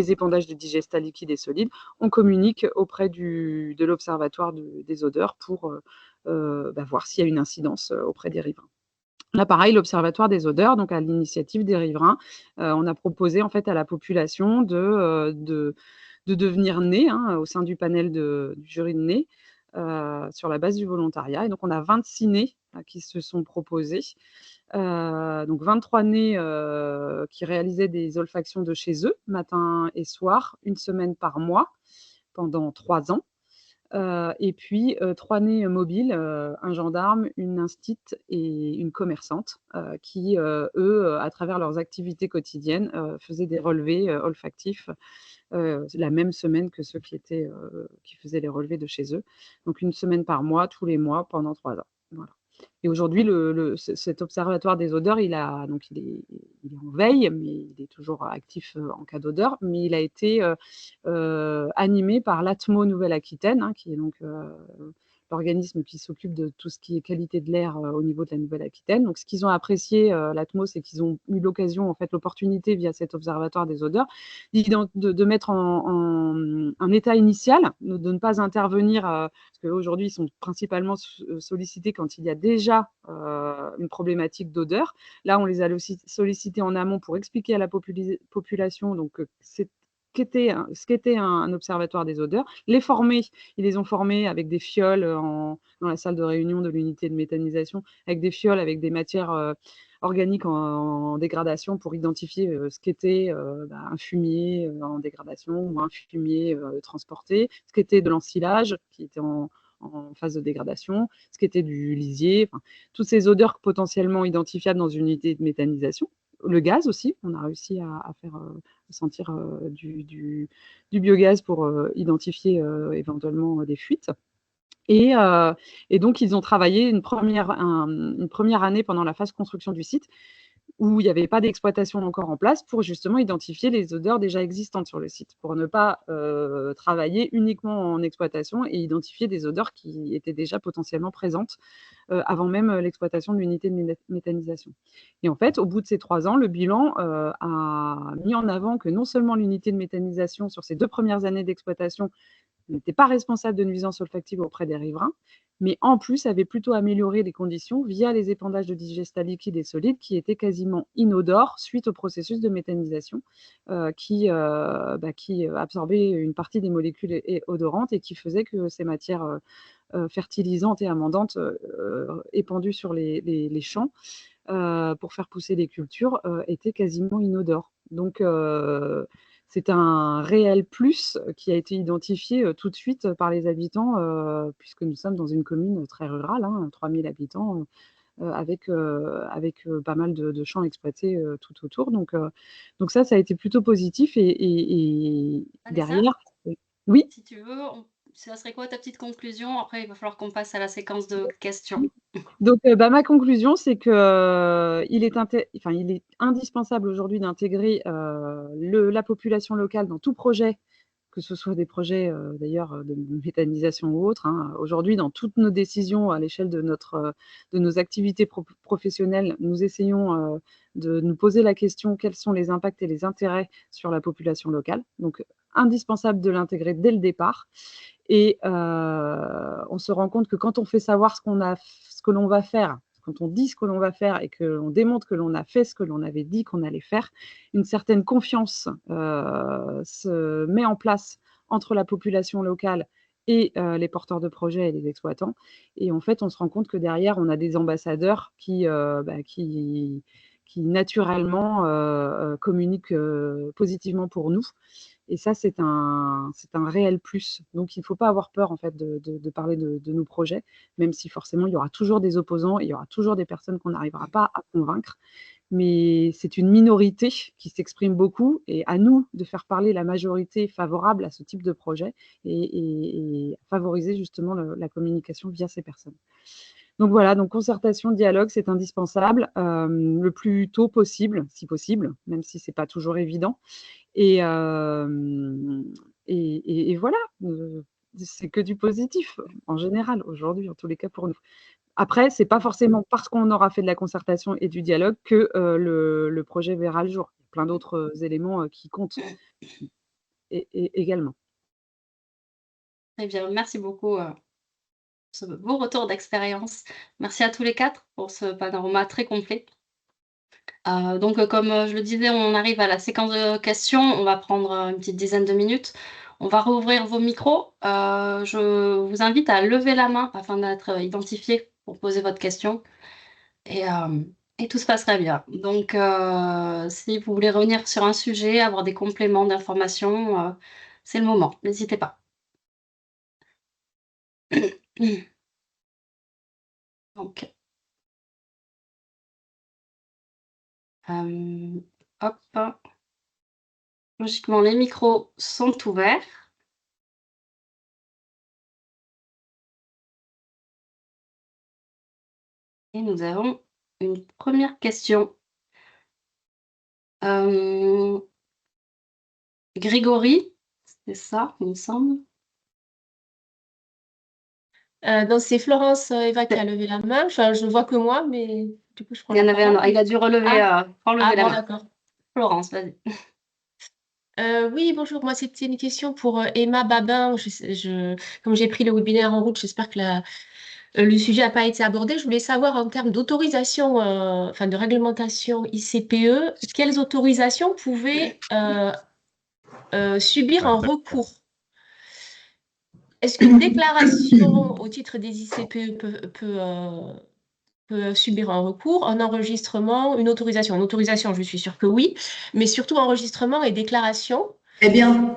Speaker 5: épandages de digestats liquides et solides, on communique auprès de l'observatoire des odeurs pour voir s'il y a une incidence auprès des riverains. Là, pareil, l'observatoire des odeurs, donc à l'initiative des riverains, on a proposé en fait à la population de devenir nez, hein, au sein du panel du jury de nez, sur la base du volontariat. Et donc on a 26 nez qui se sont proposés. Donc 23 nez qui réalisaient des olfactions de chez eux, matin et soir, 1 semaine par mois, pendant 3 ans. Et puis 3 nez mobiles, un gendarme, une instite et une commerçante, qui, eux, à travers leurs activités quotidiennes, faisaient des relevés, olfactifs, la même semaine que ceux qui faisaient les relevés de chez eux. Donc 1 semaine par mois, tous les mois, pendant 3 ans. Voilà. Et aujourd'hui, cet observatoire des odeurs, il est en veille, mais il est toujours actif en cas d'odeur, mais il a été animé par l'ATMO Nouvelle-Aquitaine, hein, qui est donc l'organisme qui s'occupe de tout ce qui est qualité de l'air au niveau de la Nouvelle-Aquitaine. Donc, ce qu'ils ont apprécié, l'ATMO, c'est qu'ils ont eu l'occasion, en fait, l'opportunité via cet observatoire des odeurs, de mettre en un état initial, de ne pas intervenir, parce qu'aujourd'hui, ils sont principalement sollicités quand il y a déjà une problématique d'odeur. Là, on les a sollicités en amont pour expliquer à la population donc, ce qu'était un observatoire des odeurs, les former. Ils les ont formés avec des fioles dans la salle de réunion de l'unité de méthanisation, avec des fioles, avec des matières organiques en dégradation pour identifier ce qu'était un fumier en dégradation ou un fumier transporté, ce qu'était de l'ensilage qui était en phase de dégradation, ce qu'était du lisier, enfin, toutes ces odeurs potentiellement identifiables dans une unité de méthanisation. Le gaz aussi, on a réussi à faire sentir du biogaz pour identifier éventuellement des fuites. Et donc, ils ont travaillé une première année pendant la phase construction du site où il n'y avait pas d'exploitation encore en place pour justement identifier les odeurs déjà existantes sur le site, pour ne pas travailler uniquement en exploitation et identifier des odeurs qui étaient déjà potentiellement présentes avant même l'exploitation de l'unité de méthanisation. Et en fait, au bout de ces 3 ans, le bilan a mis en avant que non seulement l'unité de méthanisation, sur ses 2 premières années d'exploitation, n'était pas responsable de nuisances olfactives auprès des riverains, mais en plus avait plutôt amélioré les conditions via les épandages de digestat liquide et solide qui étaient quasiment inodores suite au processus de méthanisation qui absorbait une partie des molécules odorantes et qui faisait que ces matières fertilisantes et amendantes épandues sur les champs pour faire pousser les cultures étaient quasiment inodores. Donc, c'est un réel plus qui a été identifié tout de suite par les habitants, puisque nous sommes dans une commune très rurale, hein, 3000 habitants, avec pas mal de champs exploités tout autour. Donc ça a été plutôt positif. Et
Speaker 1: Vanessa,
Speaker 5: derrière, oui.
Speaker 1: si tu veux, ça serait quoi ta petite conclusion? Après, il va falloir qu'on passe à la séquence de questions.
Speaker 5: Donc, ma conclusion, c'est que il est indispensable aujourd'hui d'intégrer la population locale dans tout projet, que ce soit des projets d'ailleurs de méthanisation ou autres, hein. Aujourd'hui, dans toutes nos décisions à l'échelle de nos activités professionnelles, nous essayons de nous poser la question quels sont les impacts et les intérêts sur la population locale. Donc, indispensable de l'intégrer dès le départ. Et on se rend compte que quand on fait savoir ce que l'on va faire, quand on dit ce que l'on va faire et que l'on démontre que l'on a fait ce que l'on avait dit qu'on allait faire, une certaine confiance se met en place entre la population locale et les porteurs de projets et les exploitants. Et en fait, on se rend compte que derrière, on a des ambassadeurs qui naturellement communiquent positivement pour nous. Et ça, c'est un réel plus. Donc, il ne faut pas avoir peur, en fait, de parler de nos projets, même si forcément, il y aura toujours des opposants, il y aura toujours des personnes qu'on n'arrivera pas à convaincre. Mais c'est une minorité qui s'exprime beaucoup et à nous de faire parler la majorité favorable à ce type de projet et favoriser justement la communication via ces personnes. Donc voilà, donc concertation, dialogue, c'est indispensable, le plus tôt possible, si possible, même si ce n'est pas toujours évident. Et voilà, c'est que du positif en général aujourd'hui, en tous les cas pour nous. Après, c'est pas forcément parce qu'on aura fait de la concertation et du dialogue que le projet verra le jour. Il y a plein d'autres éléments qui comptent également.
Speaker 1: Très bien, merci beaucoup ce beau retour d'expérience. Merci à tous les 4 pour ce panorama très complet. Donc, comme je le disais, on arrive à la séquence de questions. On va prendre une petite dizaine de minutes. On va rouvrir vos micros. Je vous invite à lever la main afin d'être identifié pour poser votre question et tout se passerait bien. Donc, si vous voulez revenir sur un sujet, avoir des compléments d'informations, c'est le moment. N'hésitez pas. Donc, hop. Logiquement, les micros sont ouverts. Et nous avons une première question. Grégory, c'est ça, il me semble?
Speaker 6: Donc c'est Florence Eva qui a levé la main. Enfin, je ne vois que moi, mais du coup, je prends
Speaker 1: Il y en
Speaker 6: la
Speaker 1: avait un,
Speaker 6: parole.
Speaker 1: il a dû relever la
Speaker 6: bon,
Speaker 1: main.
Speaker 6: d'accord.
Speaker 1: Florence, vas-y.
Speaker 6: Oui, bonjour, moi c'était une question pour Emma Babin. Comme j'ai pris le webinaire en route, j'espère que le sujet n'a pas été abordé. Je voulais savoir en termes d'autorisation, enfin de réglementation ICPE, quelles autorisations pouvaient subir un recours? Est-ce qu'une déclaration au titre des ICPE peut subir un recours, un enregistrement, une autorisation? Une autorisation, je suis sûre que oui, mais surtout enregistrement et déclaration.
Speaker 4: Eh bien,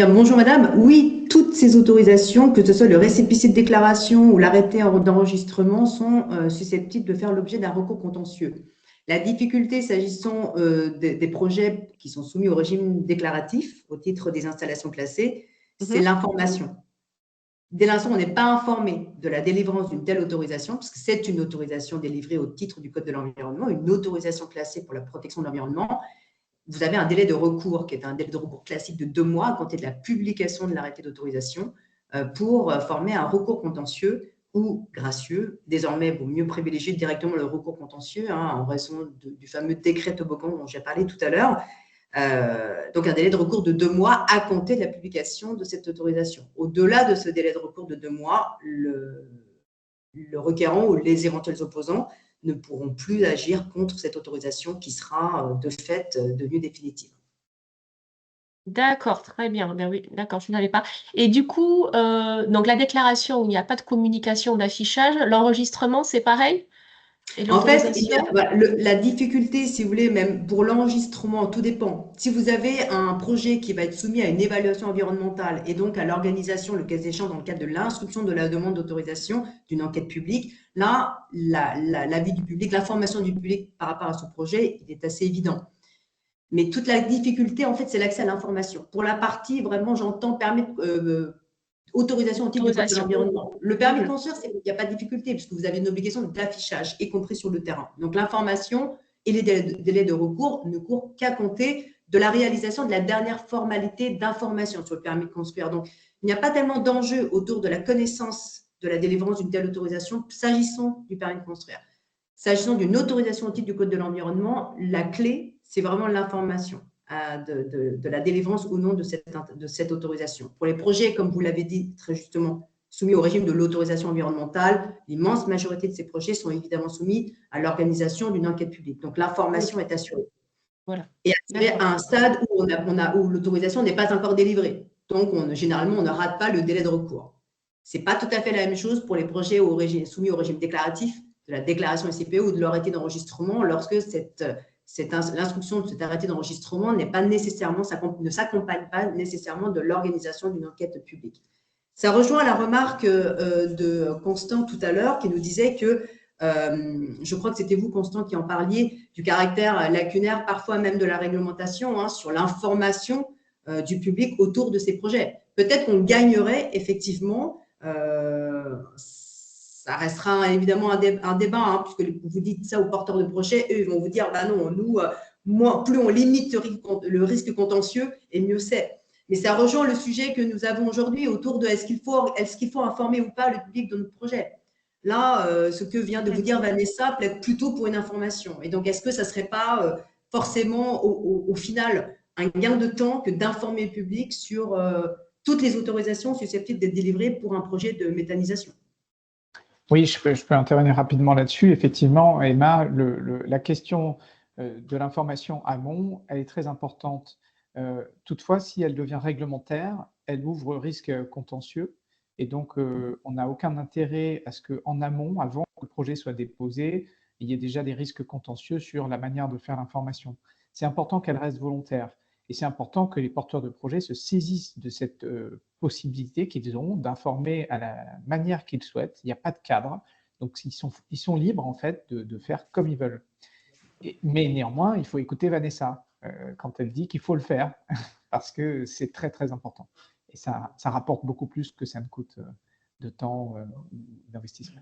Speaker 4: bonjour madame. Oui, toutes ces autorisations, que ce soit le récépissé de déclaration ou l'arrêté d'enregistrement, sont susceptibles de faire l'objet d'un recours contentieux. La difficulté s'agissant des projets qui sont soumis au régime déclaratif au titre des installations classées, c'est l'information. Dès l'instant où on n'est pas informé de la délivrance d'une telle autorisation, parce que c'est une autorisation délivrée au titre du Code de l'environnement, une autorisation classée pour la protection de l'environnement, vous avez un délai de recours qui est un délai de recours classique de 2 mois à compter de la publication de l'arrêté d'autorisation pour former un recours contentieux ou gracieux. Désormais, il vaut mieux privilégier directement le recours contentieux en raison du fameux décret toboggan dont j'ai parlé tout à l'heure. Donc, un délai de recours de 2 mois à compter de la publication de cette autorisation. Au-delà de ce délai de recours de 2 mois, le requérant ou les éventuels opposants ne pourront plus agir contre cette autorisation qui sera de fait devenue définitive.
Speaker 6: D'accord, très bien. Ben oui, d'accord, je n'avais pas. Et du coup, donc la déclaration où il n'y a pas de communication, d'affichage, l'enregistrement, c'est pareil? Et
Speaker 4: En fait,
Speaker 6: l'autorisation?
Speaker 4: la difficulté, si vous voulez, même pour l'enregistrement, tout dépend. Si vous avez un projet qui va être soumis à une évaluation environnementale et donc à l'organisation, le cas échéant, dans le cadre de l'instruction de la demande d'autorisation d'une enquête publique, là, l'avis du public, l'information du public par rapport à ce projet, il est assez évident. Mais toute la difficulté, en fait, c'est l'accès à l'information. Pour la partie, vraiment, j'entends permis autorisation au titre du Code de l'environnement. Le permis de construire, il n'y a pas de difficulté puisque vous avez une obligation d'affichage, y compris sur le terrain. Donc, l'information et les délais de recours ne courent qu'à compter de la réalisation de la dernière formalité d'information sur le permis de construire. Donc, il n'y a pas tellement d'enjeu autour de la connaissance de la délivrance d'une telle autorisation s'agissant du permis de construire. S'agissant d'une autorisation au titre du Code de l'environnement, la clé, c'est vraiment l'information de la délivrance ou non de cette autorisation. Pour les projets, comme vous l'avez dit très justement, soumis au régime de l'autorisation environnementale, l'immense majorité de ces projets sont évidemment soumis à l'organisation d'une enquête publique. Donc, l'information est assurée.
Speaker 6: Voilà.
Speaker 4: Et assurée à un stade où l'autorisation n'est pas encore délivrée. Donc, généralement, on ne rate pas le délai de recours. Ce n'est pas tout à fait la même chose pour les projets soumis au régime déclaratif, de la déclaration SCPE ou de l'arrêté d'enregistrement, lorsque l'instruction de cet arrêté d'enregistrement ne s'accompagne pas nécessairement de l'organisation d'une enquête publique. Ça rejoint la remarque de Constant tout à l'heure qui nous disait que, je crois que c'était vous, Constant, qui en parliez, du caractère lacunaire, parfois même de la réglementation, sur l'information du public autour de ces projets. Peut-être qu'on gagnerait effectivement, ça restera évidemment un débat, puisque vous dites ça aux porteurs de projets, eux, ils vont vous dire, bah non, nous, plus on limite le risque contentieux, et mieux c'est. Mais ça rejoint le sujet que nous avons aujourd'hui autour de est-ce qu'il faut informer ou pas le public de notre projet. Là, ce que vient de vous dire Vanessa plaide plutôt pour une information. Et donc, est-ce que ça ne serait pas forcément, au final, un gain de temps que d'informer le public sur toutes les autorisations susceptibles d'être délivrées pour un projet de méthanisation?
Speaker 3: Oui, je peux intervenir rapidement là-dessus. Effectivement, Emma, la question de l'information amont, elle est très importante. Toutefois, si elle devient réglementaire, elle ouvre risque contentieux. Et donc, on n'a aucun intérêt à ce qu'en amont, avant que le projet soit déposé, il y ait déjà des risques contentieux sur la manière de faire l'information. C'est important qu'elle reste volontaire. Et c'est important que les porteurs de projets se saisissent de cette possibilité qu'ils ont d'informer à la manière qu'ils souhaitent. Il n'y a pas de cadre. Donc, ils sont libres, en fait, de faire comme ils veulent. Mais néanmoins, il faut écouter Vanessa quand elle dit qu'il faut le faire, parce que c'est très, très important. Et ça rapporte beaucoup plus que ça ne coûte de temps d'investissement.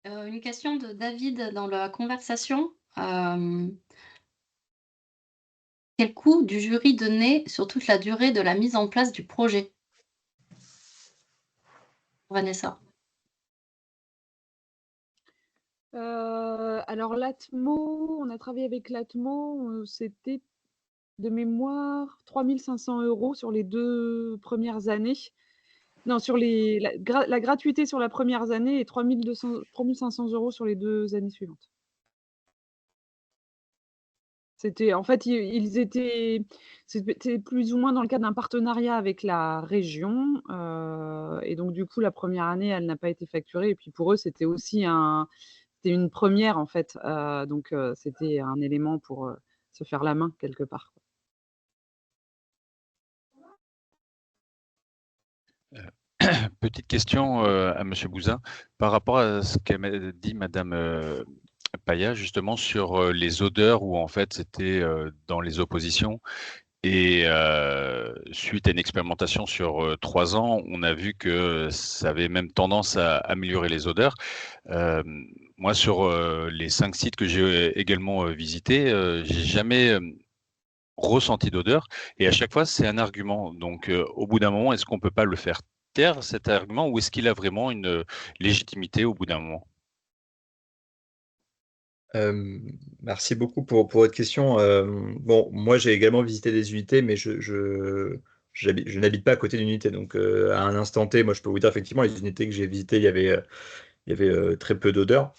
Speaker 1: Une question de David dans la conversation. Quel coût du jury donné sur toute la durée de la mise en place du projet? Vanessa.
Speaker 5: Alors l'Atmo, on a travaillé avec l'Atmo, c'était de mémoire 3 500 € sur les 2 premières années. Non, sur la gratuité sur la première année et 3 500 € sur les 2 années suivantes. C'était en fait, c'était plus ou moins dans le cadre d'un partenariat avec la région, et donc du coup, la première année, elle n'a pas été facturée et puis pour eux, c'était aussi c'était une première en fait, donc c'était un élément pour, se faire la main quelque part, quoi.
Speaker 7: Petite question à Monsieur Bouzin, par rapport à ce qu'a dit Madame Paya, justement sur les odeurs où en fait c'était dans les oppositions et suite à une expérimentation sur 3 ans, on a vu que ça avait même tendance à améliorer les odeurs. Euh, Moi, sur les 5 sites que j'ai également visités, j'ai jamais ressenti d'odeur. Et à chaque fois, c'est un argument. Donc, au bout d'un moment, est-ce qu'on peut pas le faire taire, cet argument, ou est-ce qu'il a vraiment une légitimité au bout d'un moment?
Speaker 2: Merci beaucoup pour votre question. Bon, moi j'ai également visité des unités, mais je n'habite pas à côté d'une unité. Donc à un instant T, moi je peux vous dire effectivement, les unités que j'ai visitées, il y avait très peu d'odeur.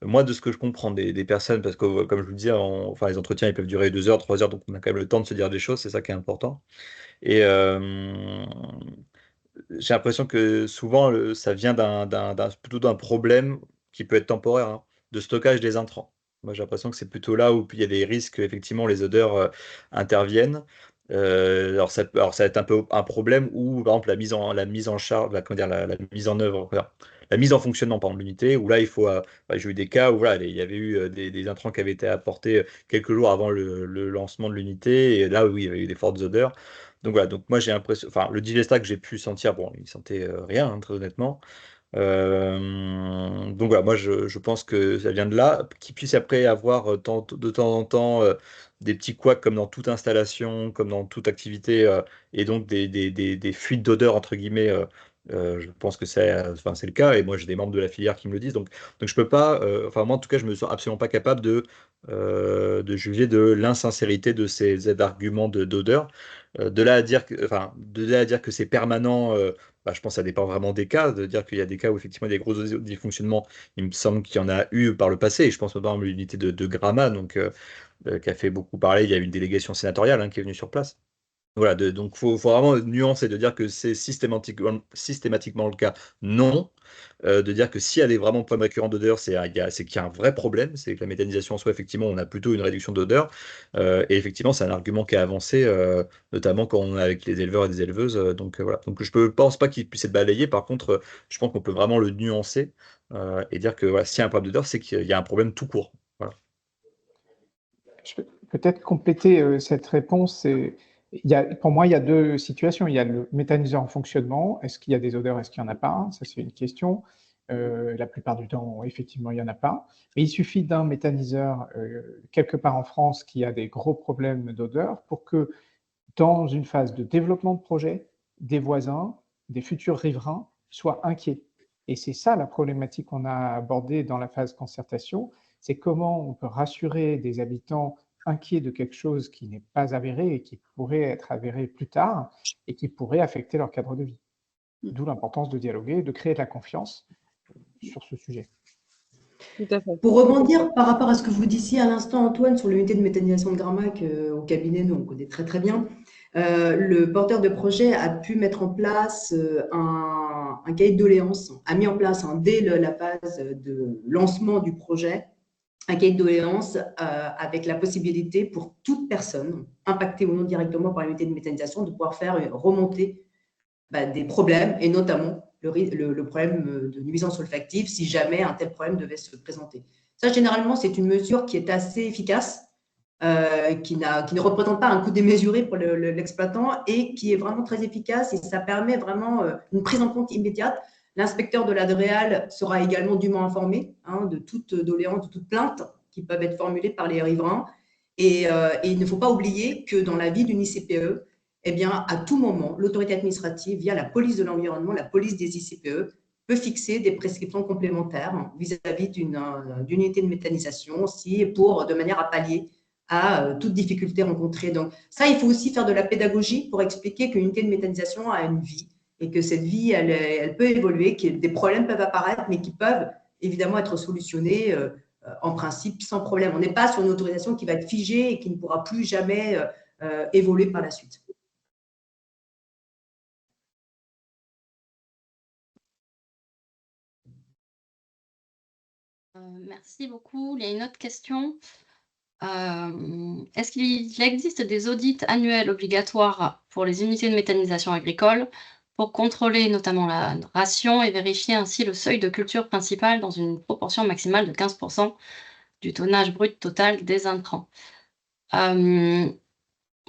Speaker 2: Moi, de ce que je comprends des personnes, parce que comme je vous le disais, enfin, les entretiens ils peuvent durer 2 heures, 3 heures, donc on a quand même le temps de se dire des choses, c'est ça qui est important. Et j'ai l'impression que souvent ça vient plutôt d'un problème qui peut être temporaire, hein, de stockage des intrants. Moi, j'ai l'impression que c'est plutôt là où il y a des risques, effectivement, les odeurs interviennent. Alors ça va être un peu un problème où, par exemple, la mise en charge, comment dire, la mise en œuvre, la mise en fonctionnement, par exemple, de l'unité, où là, j'ai eu des cas où voilà, il y avait eu des intrants qui avaient été apportés quelques jours avant le lancement de l'unité, et là, oui, il y avait eu des fortes odeurs. Donc voilà, donc moi j'ai l'impression, enfin le digesta que j'ai pu sentir, bon, il sentait rien, hein, très honnêtement. Donc voilà, moi je pense que ça vient de là, qu'il puisse après avoir de temps en temps des petits couacs comme dans toute installation, comme dans toute activité, et donc des fuites d'odeur entre guillemets. Je pense que c'est le cas, et moi j'ai des membres de la filière qui me le disent. Donc je peux pas, enfin moi en tout cas je me sens absolument pas capable de juger de l'insincérité de ces arguments d'odeur. De là à dire que c'est permanent. Je pense que ça dépend vraiment des cas, de dire qu'il y a des cas où effectivement il y a des gros dysfonctionnements. Il me semble qu'il y en a eu par le passé, et je pense notamment à l'unité de Gramma, donc, qui a fait beaucoup parler. Il y a eu une délégation sénatoriale, hein, qui est venue sur place. Voilà, donc faut vraiment nuancer, de dire que c'est systématiquement le cas, non. De dire que si elle est vraiment problème récurrent d'odeur, c'est qu'il y a un vrai problème, c'est que la méthanisation en soi, effectivement, on a plutôt une réduction d'odeur. Et effectivement, c'est un argument qui a avancé, notamment quand on est avec les éleveurs et des éleveuses. Donc voilà. Donc je ne pense pas qu'il puisse être balayé. Par contre, je pense qu'on peut vraiment le nuancer, et dire que voilà, s'il y a un problème d'odeur, c'est qu'il y a un problème tout court. Voilà.
Speaker 3: Je peux peut-être compléter cette réponse. Pour moi, il y a deux situations. Il y a le méthaniseur en fonctionnement. Est-ce qu'il y a des odeurs? Est-ce qu'il n'y en a pas? Ça, c'est une question. La plupart du temps, effectivement, il n'y en a pas. Mais il suffit d'un méthaniseur quelque part en France qui a des gros problèmes d'odeur pour que, dans une phase de développement de projet, des voisins, des futurs riverains soient inquiets. Et c'est ça la problématique qu'on a abordée dans la phase concertation, c'est comment on peut rassurer des habitants inquiets de quelque chose qui n'est pas avéré et qui pourrait être avéré plus tard et qui pourrait affecter leur cadre de vie. D'où l'importance de dialoguer, de créer de la confiance sur ce sujet.
Speaker 5: Tout à fait.
Speaker 4: Pour rebondir par rapport à ce que vous disiez à l'instant, Antoine, sur l'unité de méthanisation de Gramma au cabinet, nous on connaît très très bien, le porteur de projet a pu mettre en place un cahier de doléances, a mis en place dès la phase de lancement du projet, un cahier de doléances avec la possibilité pour toute personne, impactée ou non directement par l'unité de méthanisation, de pouvoir faire remonter des problèmes, et notamment le problème de nuisance olfactive, si jamais un tel problème devait se présenter. Ça, généralement, c'est une mesure qui est assez efficace, qui ne représente pas un coût démesuré pour l'exploitant et qui est vraiment très efficace, et ça permet vraiment une prise en compte immédiate. L'inspecteur de la DREAL sera également dûment informé de toute doléance, de toute plainte qui peuvent être formulées par les riverains. Et il ne faut pas oublier que dans la vie d'une ICPE, eh bien, à tout moment, l'autorité administrative, via la police de l'environnement, la police des ICPE, peut fixer des prescriptions complémentaires vis-à-vis d'une unité de méthanisation aussi, de manière à pallier à toute difficulté rencontrée. Donc ça, il faut aussi faire de la pédagogie pour expliquer qu'une unité de méthanisation a une vie et que cette vie, elle peut évoluer, que des problèmes peuvent apparaître, mais qui peuvent évidemment être solutionnés en principe sans problème. On n'est pas sur une autorisation qui va être figée et qui ne pourra plus jamais évoluer par la suite.
Speaker 1: Merci beaucoup. Il y a une autre question. Est-ce qu'il existe des audits annuels obligatoires pour les unités de méthanisation agricole pour contrôler notamment la ration et vérifier ainsi le seuil de culture principale dans une proportion maximale de 15% du tonnage brut total des intrants? Moi,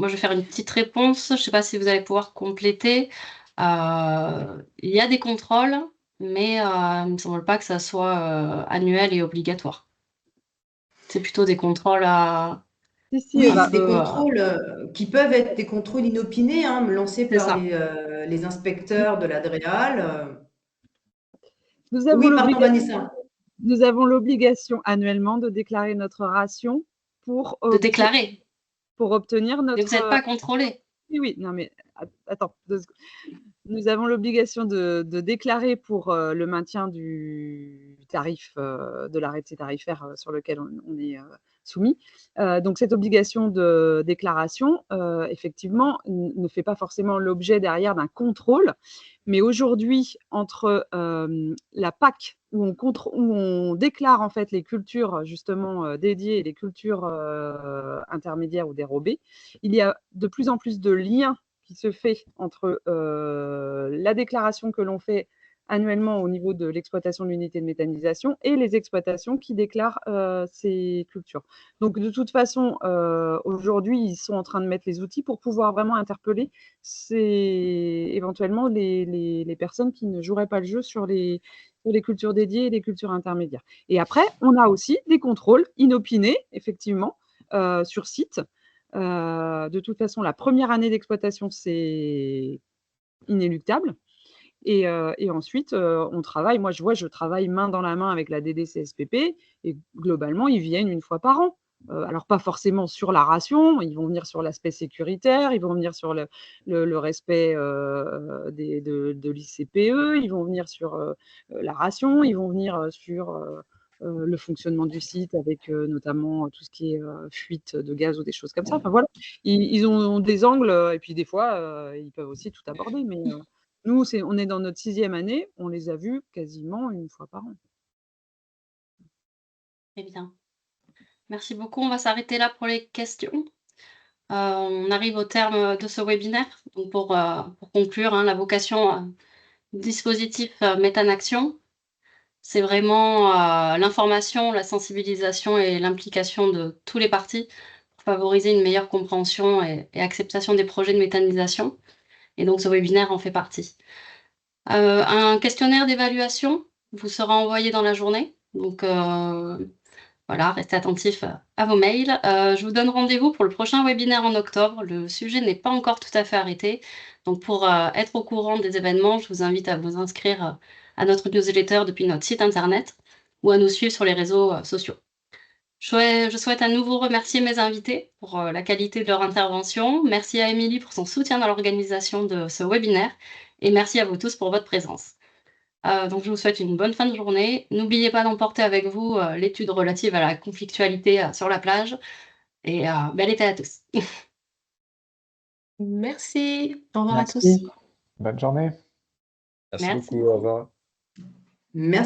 Speaker 1: je vais faire une petite réponse. Je ne sais pas si vous allez pouvoir compléter. Il y a des contrôles, mais il ne me semble pas que ça soit annuel et obligatoire. C'est plutôt des contrôles à...
Speaker 4: Oui, c'est des contrôles qui peuvent être des contrôles inopinés, lancés par les inspecteurs de la DREAL. Oui, pardon, Vanessa.
Speaker 5: Nous avons l'obligation annuellement de déclarer notre ration pour obtenir notre...
Speaker 1: Mais vous n'êtes pas contrôlé.
Speaker 5: Oui, non mais attends. Nous avons l'obligation de déclarer pour le maintien du tarif, de l'arrêté tarifaire sur lequel on est soumis. Donc cette obligation de déclaration, effectivement, ne fait pas forcément l'objet derrière d'un contrôle. Mais aujourd'hui, entre la PAC, où on déclare en fait les cultures justement dédiées et les cultures intermédiaires ou dérobées, il y a de plus en plus de liens qui se fait entre la déclaration que l'on fait annuellement au niveau de l'exploitation de l'unité de méthanisation et les exploitations qui déclarent ces cultures. Donc de toute façon, aujourd'hui, ils sont en train de mettre les outils pour pouvoir vraiment interpeller éventuellement les personnes qui ne joueraient pas le jeu sur les cultures dédiées et les cultures intermédiaires. Et après, on a aussi des contrôles inopinés, effectivement, sur site. De toute façon, la première année d'exploitation, c'est inéluctable. Et ensuite, on travaille. Moi, je travaille main dans la main avec la DDCSPP et globalement, ils viennent une fois par an. Alors, pas forcément sur la ration, ils vont venir sur l'aspect sécuritaire, ils vont venir sur le respect de l'ICPE, ils vont venir sur la ration, ils vont venir sur le fonctionnement du site avec notamment tout ce qui est fuite de gaz ou des choses comme ça. Enfin voilà, ils ont des angles et puis des fois, ils peuvent aussi tout aborder. Mais nous, on est dans notre 6e année, on les a vus quasiment une fois par an.
Speaker 1: Très bien. Merci beaucoup. On va s'arrêter là pour les questions. On arrive au terme de ce webinaire. Donc pour conclure, la vocation du dispositif Méthane-Action, c'est vraiment l'information, la sensibilisation et l'implication de tous les partis pour favoriser une meilleure compréhension et acceptation des projets de méthanisation. Et donc ce webinaire en fait partie. Un questionnaire d'évaluation vous sera envoyé dans la journée. Donc voilà, restez attentifs à vos mails. Je vous donne rendez-vous pour le prochain webinaire en octobre. Le sujet n'est pas encore tout à fait arrêté. Donc pour être au courant des événements, je vous invite à vous inscrire à notre newsletter depuis notre site internet ou à nous suivre sur les réseaux sociaux. Je souhaite à nouveau remercier mes invités pour la qualité de leur intervention. Merci à Émilie pour son soutien dans l'organisation de ce webinaire et merci à vous tous pour votre présence. Donc je vous souhaite une bonne fin de journée. N'oubliez pas d'emporter avec vous l'étude relative à la conflictualité sur la plage et bel été à tous.
Speaker 6: Merci. Au revoir à tous.
Speaker 3: Merci. Bonne journée.
Speaker 2: Merci beaucoup. Au revoir.
Speaker 4: Merci.